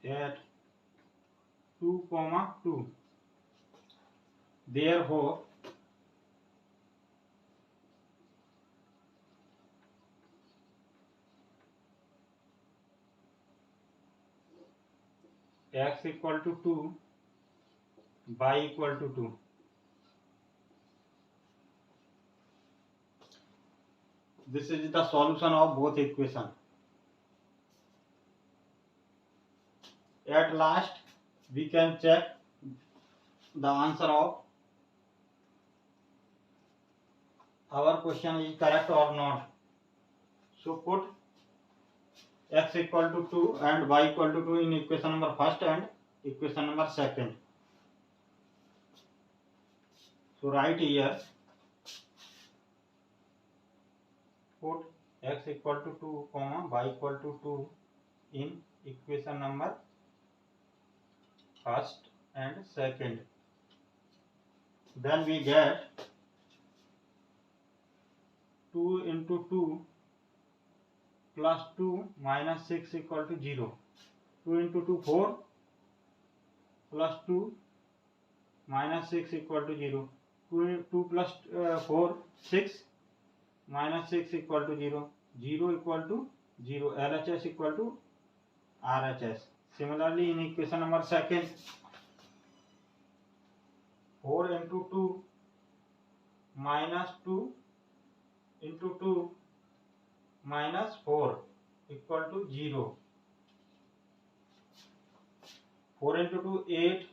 at 2, 2. Therefore x equal to 2, y equal to 2. This is the solution of both equations. At last we can check the answer of our question is correct or not. So put x equal to 2 and y equal to 2 in equation number first and equation number second. So write here, put x equal to 2, y equal to 2 in equation number first and second. Then we get 2 into 2 plus 2 minus 6 equal to 0. 2 into 2, 4 plus 2 minus 6 equal to 0. 2 plus 4, 6 minus 6 equal to 0. 0 equal to 0. LHS equal to RHS. Similarly in equation number second, 4 into 2 minus 2 into 2 minus 4 equal to 0. 4 into 2 8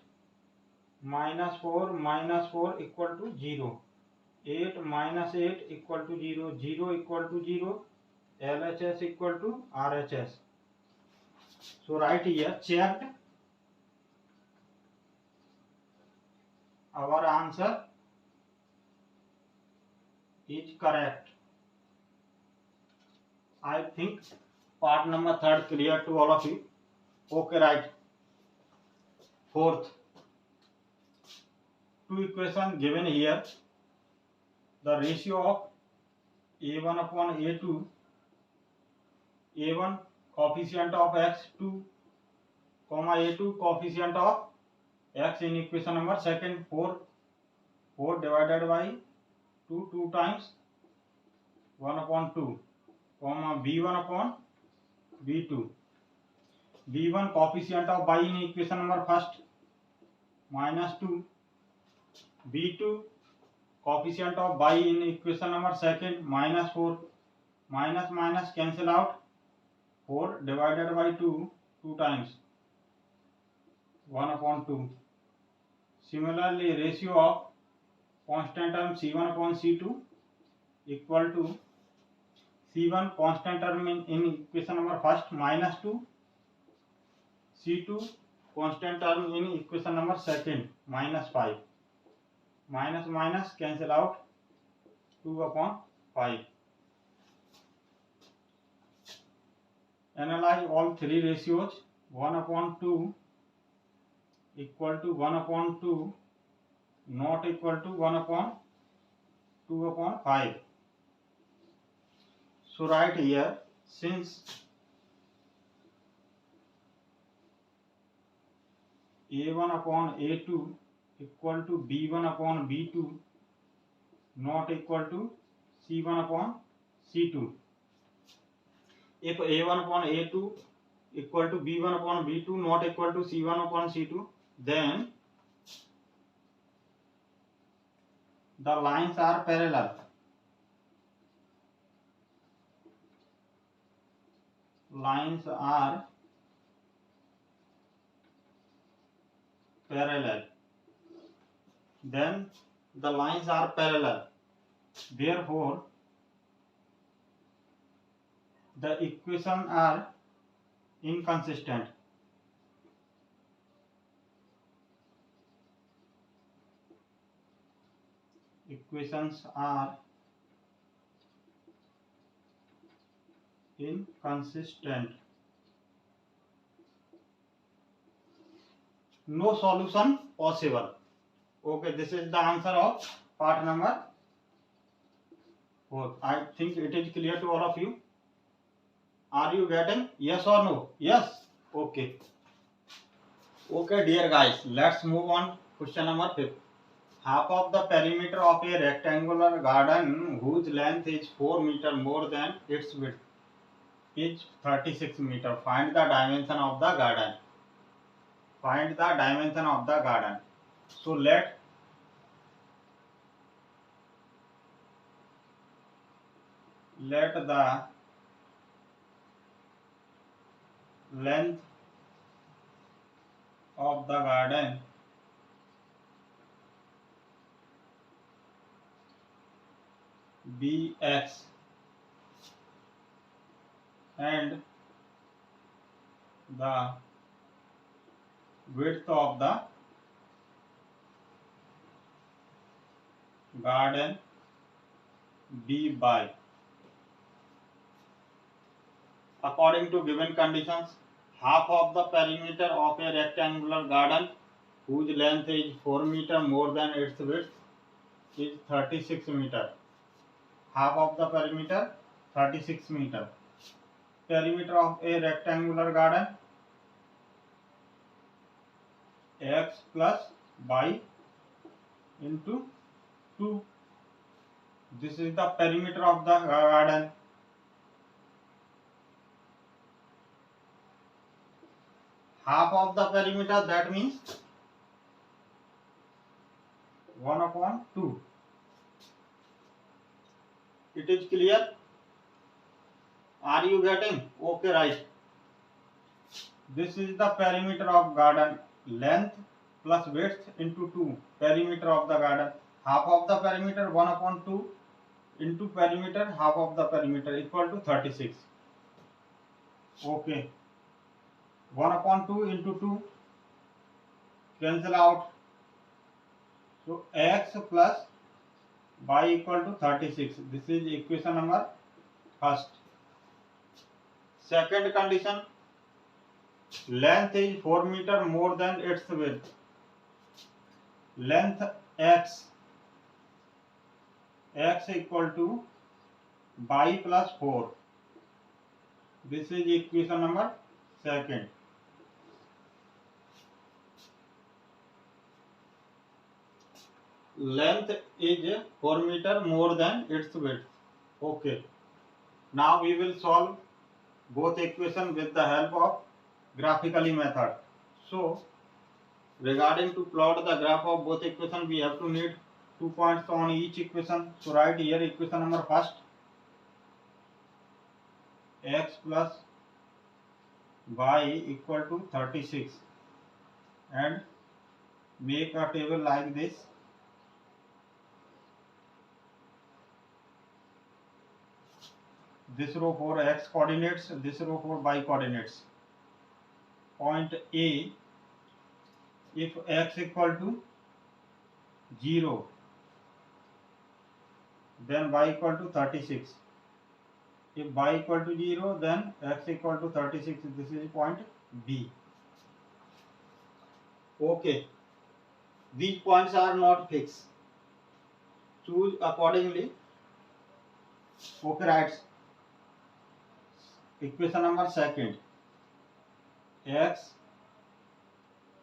minus 4 equal to 0. 8 minus 8 equal to 0. 0 equal to 0. LHS equal to RHS. So write here checked. Our answer is correct. I think part number 3 clear to all of you. Okay, right. Fourth, two equations given here. The ratio of a1 upon a2, a1 coefficient of x2, comma a2 coefficient of x in equation number second. 4 divided by 2 times 1 upon 2, comma b1 upon b2. b1 coefficient of y in equation number first minus 2, b2 coefficient of y in equation number second minus 4. Minus cancel out. 4 divided by 2 times 1 upon 2. Similarly, ratio of constant term c1 upon c2 equal to c1 constant term in equation number first minus 2, c2 constant term in equation number second minus 5. Minus cancel out. 2 upon 5. Analyze all three ratios. 1 upon 2 equal to 1 upon 2 not equal to 1 upon 2 upon 5. So write here, since a1 upon a2 equal to b1 upon b2 not equal to c1 upon c2. If a1 upon a2 equal to b1 upon b2 not equal to c1 upon c2, then the lines are parallel. Lines are parallel. Then the lines are parallel. Therefore, the equations are inconsistent. Equations are inconsistent. No solution possible. Okay, this is the answer of part number 4. I think it is clear to all of you. Are you getting? Yes or no? Yes. Okay. Okay, dear guys, let's move on. Question number 5. Half of the perimeter of a rectangular garden whose length is 4 meters more than its width is 36 meters. Find the dimension of the garden. Find the dimension of the garden. So let the length of the garden be x and the width of the garden be by. According to given conditions, half of the perimeter of a rectangular garden whose length is 4 meters more than its width is 36 meters. Half of the perimeter 36 meters. Perimeter of a rectangular garden x plus y into 2. This is the perimeter of the garden. Half of the perimeter, that means 1 upon 2. It is clear? Are you getting? Okay, right. This is the perimeter of garden. Length plus width into 2. Perimeter of the garden. Half of the perimeter 1 upon 2 into perimeter, half of the perimeter equal to 36. Okay. 1 upon 2 into 2. Cancel out. So x plus y equal to 36. This is equation number first. Second condition. Length is 4 meter more than its width. Length x equal to y plus 4. This is equation number second. Length is 4 meter more than its width. Okay. Now we will solve both equations with the help of graphically method. So regarding to plot the graph of both equations, we have to need 2 points on each equation. So write here equation number first, x plus y equal to 36, and make a table like this. This row for x coordinates, this row for y coordinates. Point A, if x equal to 0, then y equal to 36. If y equal to 0, then x equal to 36. This is point B. Okay. These points are not fixed. Choose accordingly. Okay, right. Equation number second. X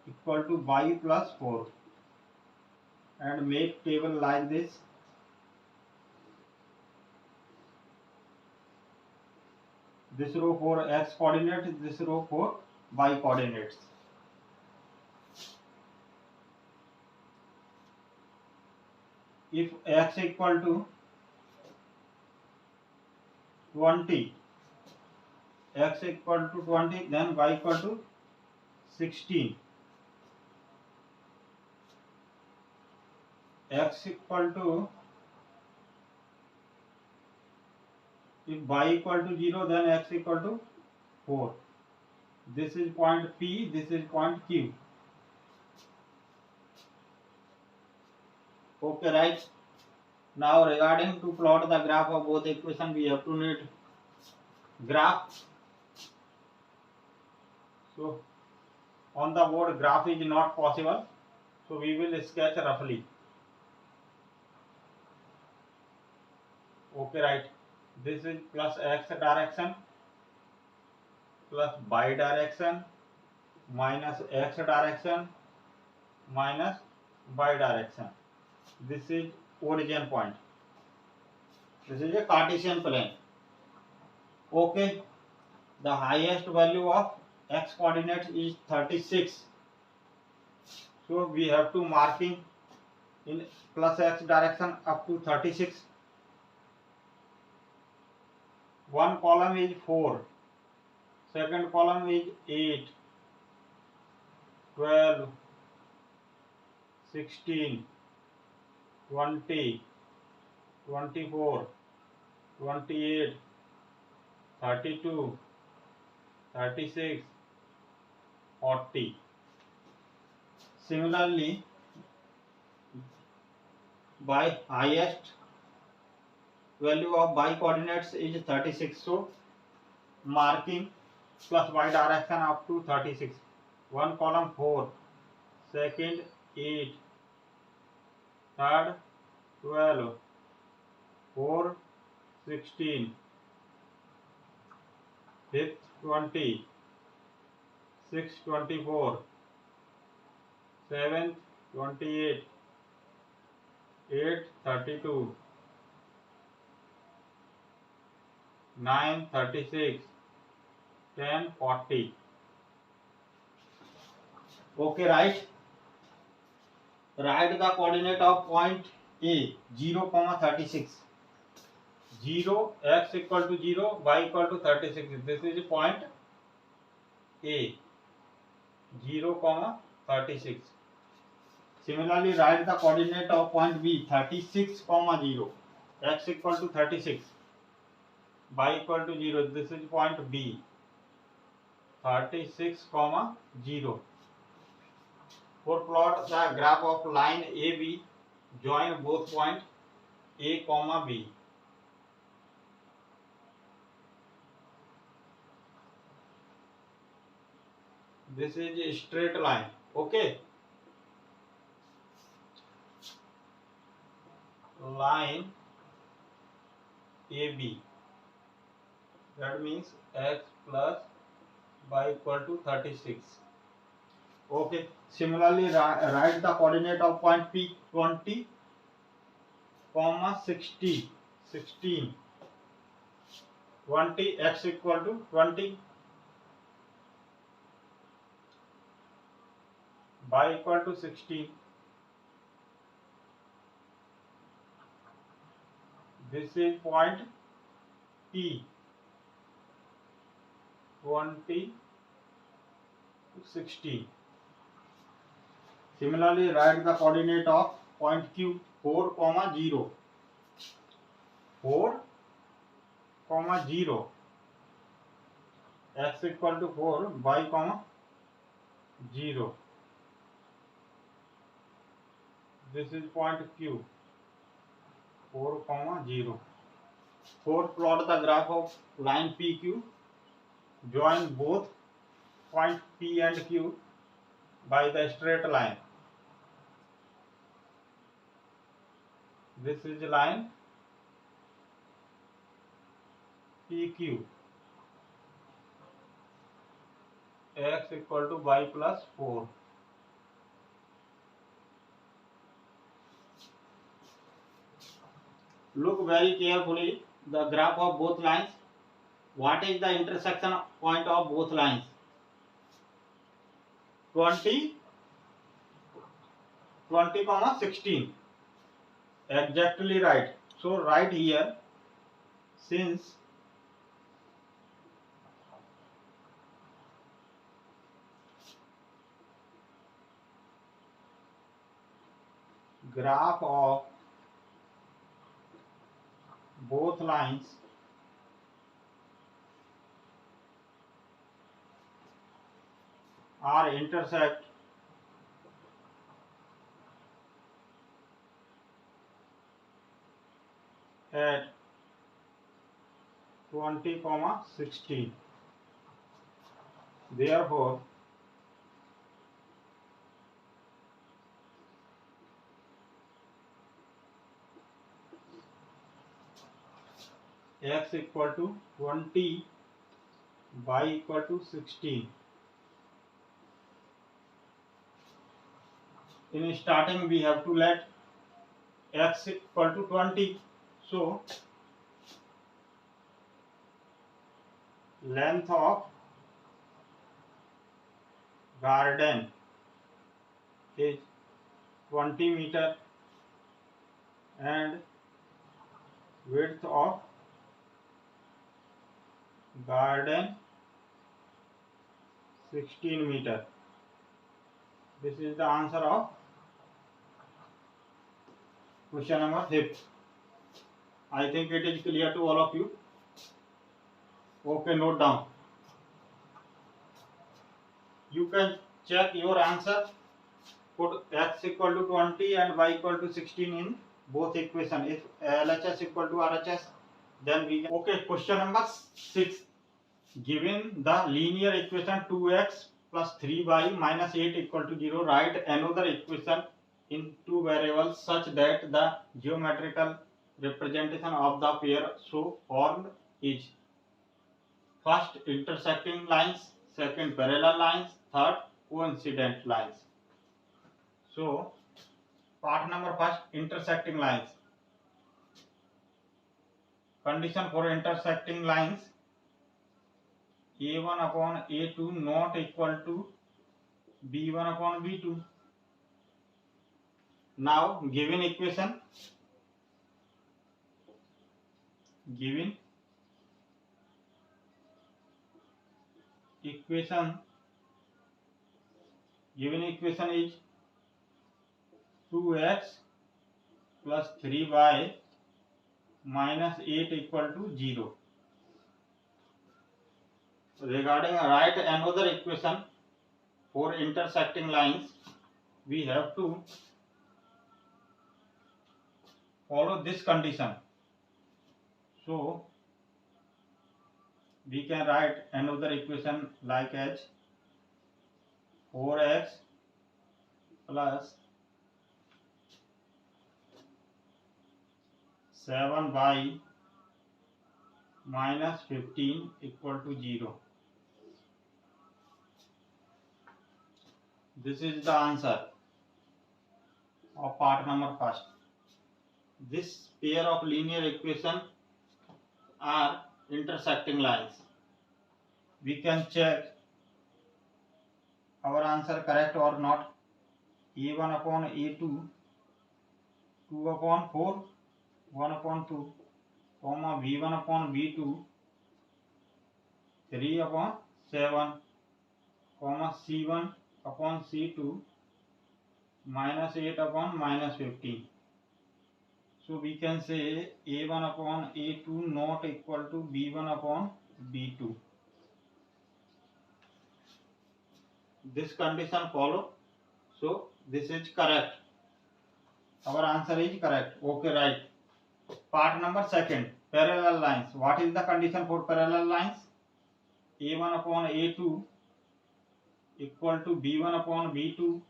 equal to y plus 4. And make table like this. This row for x coordinates, this row for y coordinates. If x equal to 20, x equal to 20, then y equal to 16. X equal to, if y equal to 0, then x equal to 4. This is point P, this is point Q. Okay, right. Now regarding to plot the graph of both equations, we have to need graph. So on the board graph is not possible, so we will sketch roughly. Okay, right. This is plus x direction plus y direction minus x direction minus y direction. This is origin point. This is a Cartesian plane. Okay. The highest value of x coordinates is 36. So we have to marking in plus x direction up to 36. One column is 4. Second column is 8, 12, 16, 20, 24, 28, 32, 36, 40. Similarly, by highest value of y coordinates is 36. So marking plus y direction up to 36. One column 4, second 8, third 12, 4 16, fifth 20, sixth 24, seventh 28, eighth 32, 9 36, 10 40. Okay, right. Write the coordinate of point A 0, 36. 0, x equal to 0, y equal to 36. This is point A, 0, 36. Similarly, write the coordinate of point B, 36, 0, x equal to 36, y equal to 0. This is point B, 36, 0. For plot the graph of line AB, join both points A, B. This is a straight line. Okay. Line AB. That means x plus y equal to 36. Okay. Similarly, write the coordinate of point P, 20, 16. 20, x equal to 20, y equal to 16. This is point P, 20, 16. Similarly, write the coordinate of point Q, 4, 0. 4, 0. X equal to 4, y, 0. This is point Q, 4, 0. 4. Plot the graph of line PQ. Join both point P and Q by the straight line. This is line PQ. X equal to y plus 4. Look very carefully the graph of both lines. What is the intersection point of both lines? 20, 16. Exactly right. So right here, since graph of both lines are intersect at 20, 16. Therefore, x equal to 20, y equal to 16. In starting, we have to let x equal to 20. So, length of garden is 20 meter and width of garden 16 meter. This is the answer of question number 5. I think it is clear to all of you. Okay, note down. You can check your answer. Put x equal to 20 and y equal to 16 in both equation. If LHS equal to RHS, then we can. Okay, question number 6. Given the linear equation 2x plus 3y minus 8 equal to 0, write another equation in two variables such that the geometrical representation of the pair so formed is first intersecting lines, second parallel lines, third coincident lines. So, part number first, intersecting lines. Condition for intersecting lines: A1 upon A2 not equal to B1 upon B2. Now, given equation, given equation is 2x plus 3y minus 8 equal to 0. Regarding write another equation for intersecting lines, we have to follow this condition. So we can write another equation like as 4x plus 7y minus 15 equal to 0. This is the answer of part number first. This pair of linear equations are intersecting lines. We can check our answer correct or not. A1 upon A2, 2 upon 4, 1 upon 2, comma B1 upon B2, 3 upon 7, comma C1 upon C2, minus 8 upon minus 15. So we can say A1 upon A2 not equal to B1 upon B2. This condition follow. So this is correct. Our answer is correct. Okay, right. Part number second, parallel lines. What is the condition for parallel lines? A1 upon A2 equal to B1 upon B2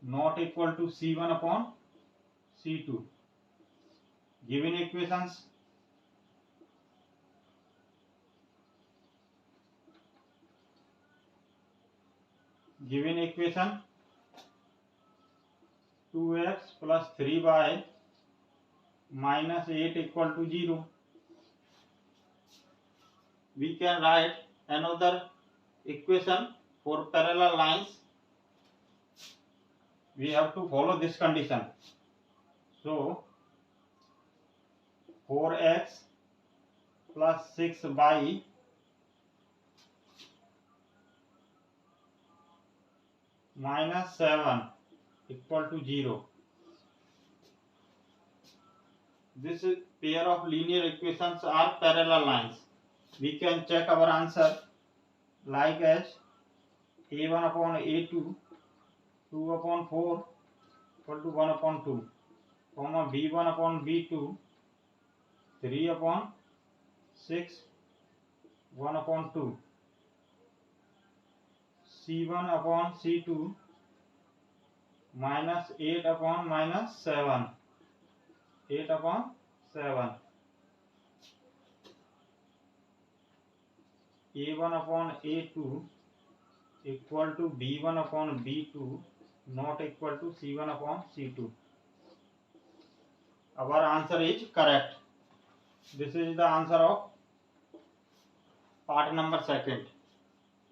not equal to C1 upon C2. Given equations, given equation 2x plus 3y minus 8 equal to 0. We can write another equation for parallel lines. We have to follow this condition. So 4x plus 6y minus 7 equal to 0. This pair of linear equations are parallel lines. We can check our answer like as A1 upon A2, 2 upon 4 equal to 1 upon 2, comma B1 upon B2, 3 upon 6, 1 upon 2, C1 upon C2, minus 8 upon minus 7, 8 upon 7, A1 upon A2 equal to B1 upon B2 not equal to C1 upon C2. Our answer is correct. This is the answer of part number second.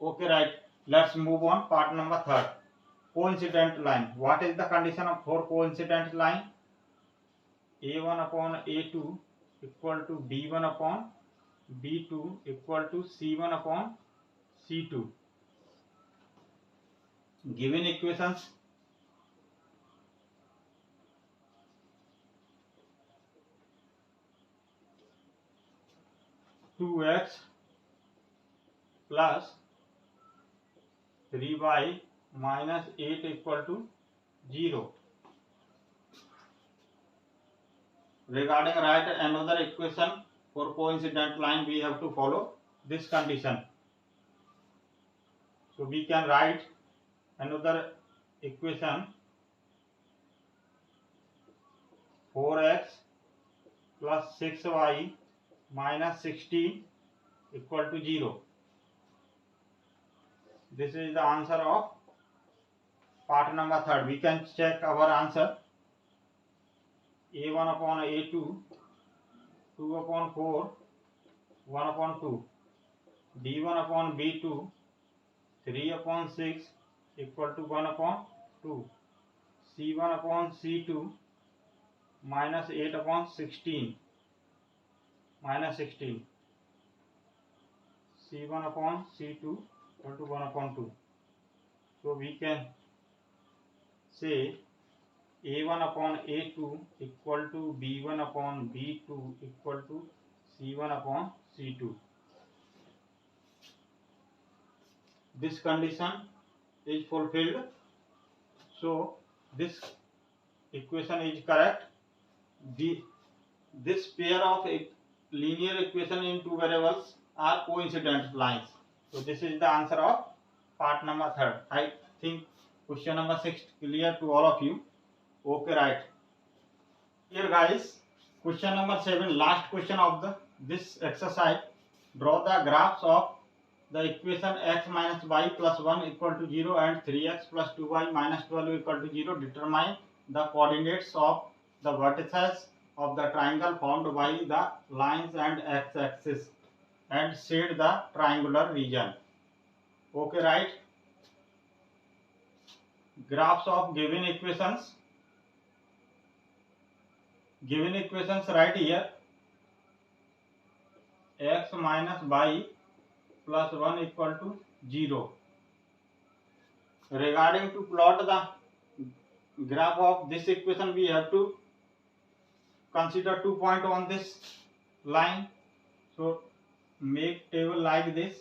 Okay, right. Let's move on part number third. Coincident line. What is the condition for coincident line? A1 upon A2 equal to B1 upon B2 equal to C1 upon C2. Given equations, two x plus 3y minus 8 equal to 0. Regarding write another equation for coincident line, we have to follow this condition. So we can write another equation 4x plus 6y minus 16 equal to 0. This is the answer of part number third. We can check our answer. A1 upon A2, 2 upon 4, 1 upon 2, B1 upon B2, 3 upon 6 equal to 1 upon 2, C1 upon C2 minus 8 upon 16, minus 16. C1 upon C2 equal to 1 upon 2. So we can say A1 upon A2 equal to B1 upon B2 equal to C1 upon C2. This condition is fulfilled. So this equation is correct. This pair of linear equation in two variables are coincident lines. So this is the answer of part number 3. I think question number 6 clear to all of you. Okay, right. Here guys, question number 7, last question of this exercise. Draw the graphs of the equation x minus y plus 1 equal to 0 and 3x plus 2y minus 12 equal to 0. Determine the coordinates of the vertices of the triangle formed by the lines and x-axis and shade the triangular region. Okay, right? Graphs of given equations. Given equations right here. X minus y plus 1 equal to 0. Regarding to plot the graph of this equation, we have to consider 2 points on this line. So make table like this.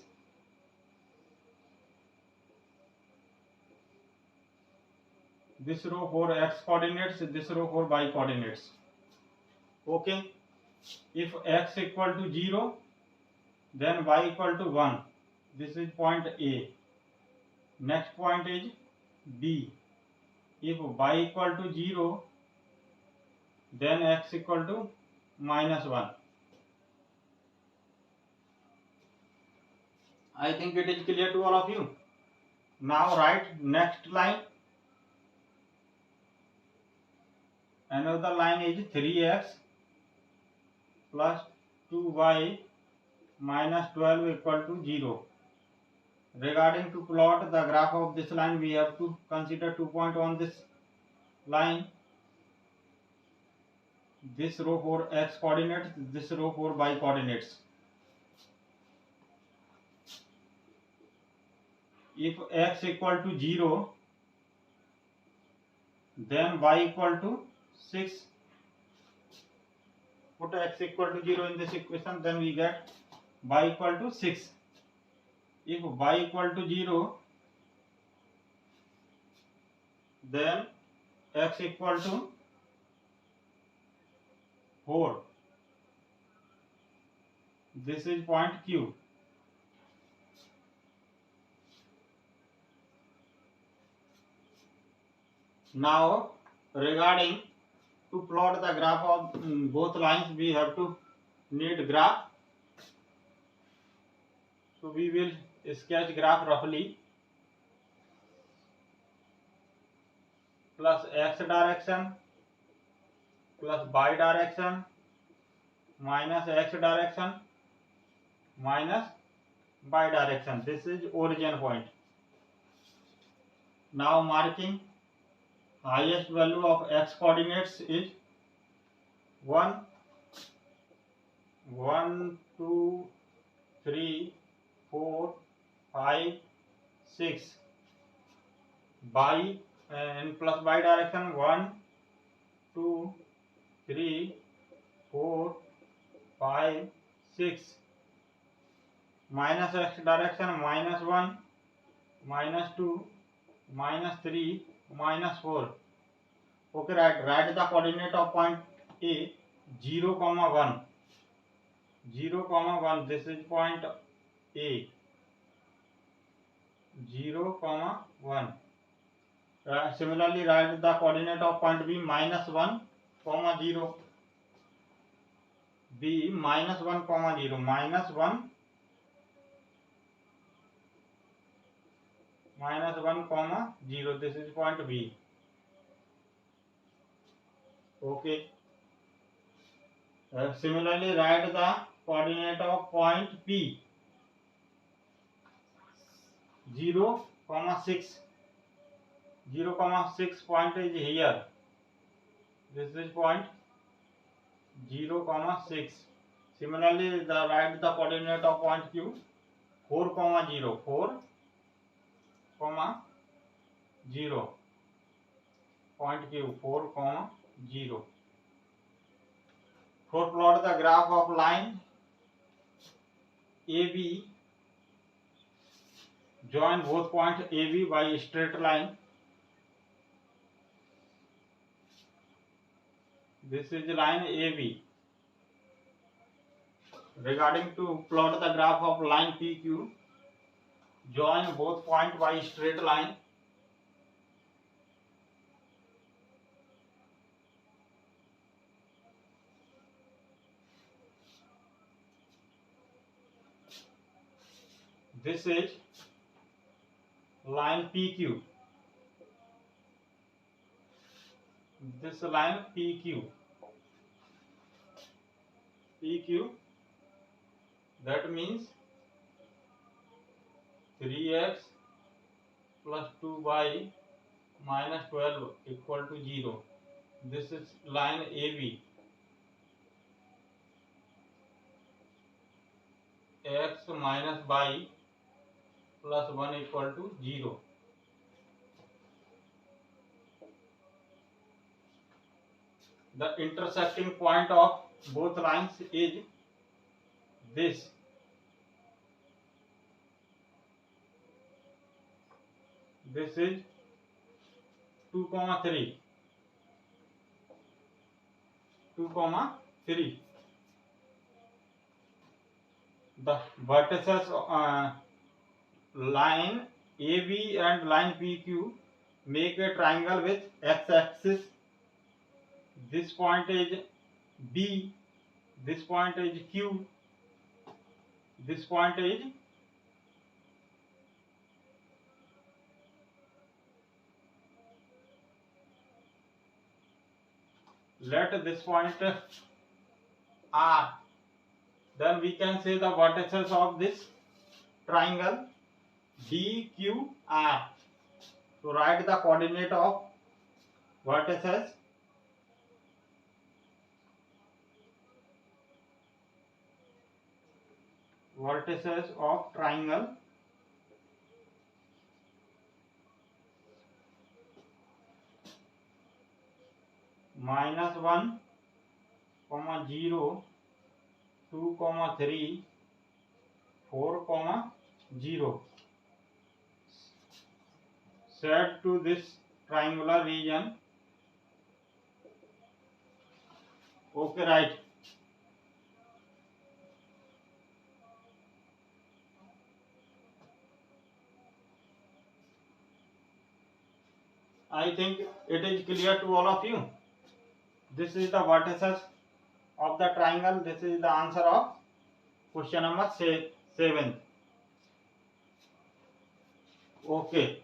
This row for x coordinates, this row for y coordinates. Okay. If x equal to 0, then y equal to 1. This is point A. Next point is B. If y equal to 0, then x equal to minus 1. I think it is clear to all of you. Now write next line. Another line is 3x plus 2y minus 12 equal to 0. Regarding to plot the graph of this line, we have to consider 2 points on this line. This row for x coordinates, this row for y coordinates. If x equal to 0, then y equal to 6. Put x equal to 0 in this equation, then we get y equal to 6. If y equal to 0, then x equal to 4. This is point Q. Now regarding to plot the graph of both lines, we have to need graph. So we will sketch graph roughly. Plus x direction plus y direction minus x direction minus y direction. This is origin point. Now marking highest value of x coordinates is 1, 1, 2, 3, 4, 5, 6. Y and plus y direction 1, 2, 3, 4, 5, 6. Minus x direction minus 1, minus 2, minus 3, minus 4. Okay, write the coordinate of point A 0, 1. 0, 1. This is point A. 0, 1. Similarly, write the coordinate of point B minus 1, 0. B minus 1, 0. Minus 1, minus 1, 0. This is point B. Okay. Similarly, write the coordinate of point P 0, 6. 0, 6 point is here. This is point 0, 6. Similarly, write the coordinate of point Q. 4, 0, 4, 0. Point Q 4, 0. For plot the graph of line AB, join both points AB by a straight line. This is line AB. Regarding to plot the graph of line PQ, join both points by a straight line. This is line PQ. This line PQ. PQ, that means 3x plus 2y minus 12 equal to 0. This is line AB. X minus y plus 1 equal to 0. The intersecting point of both lines is this. This is 2, 3. 2, 3. The vertices line AB and line PQ make a triangle with x-axis. This point is B, this point is Q, this point is let this point R. Then we can say the vertices of this triangle DQR. So write the coordinate of vertices. Vertices of triangle -1, 0, 2, 3, 4, 0. Set to this triangular region. Okay, right. I think it is clear to all of you. This is the vertices of the triangle. This is the answer of question number 7. Okay.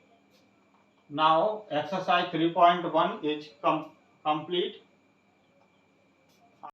Now exercise 3.1 is complete.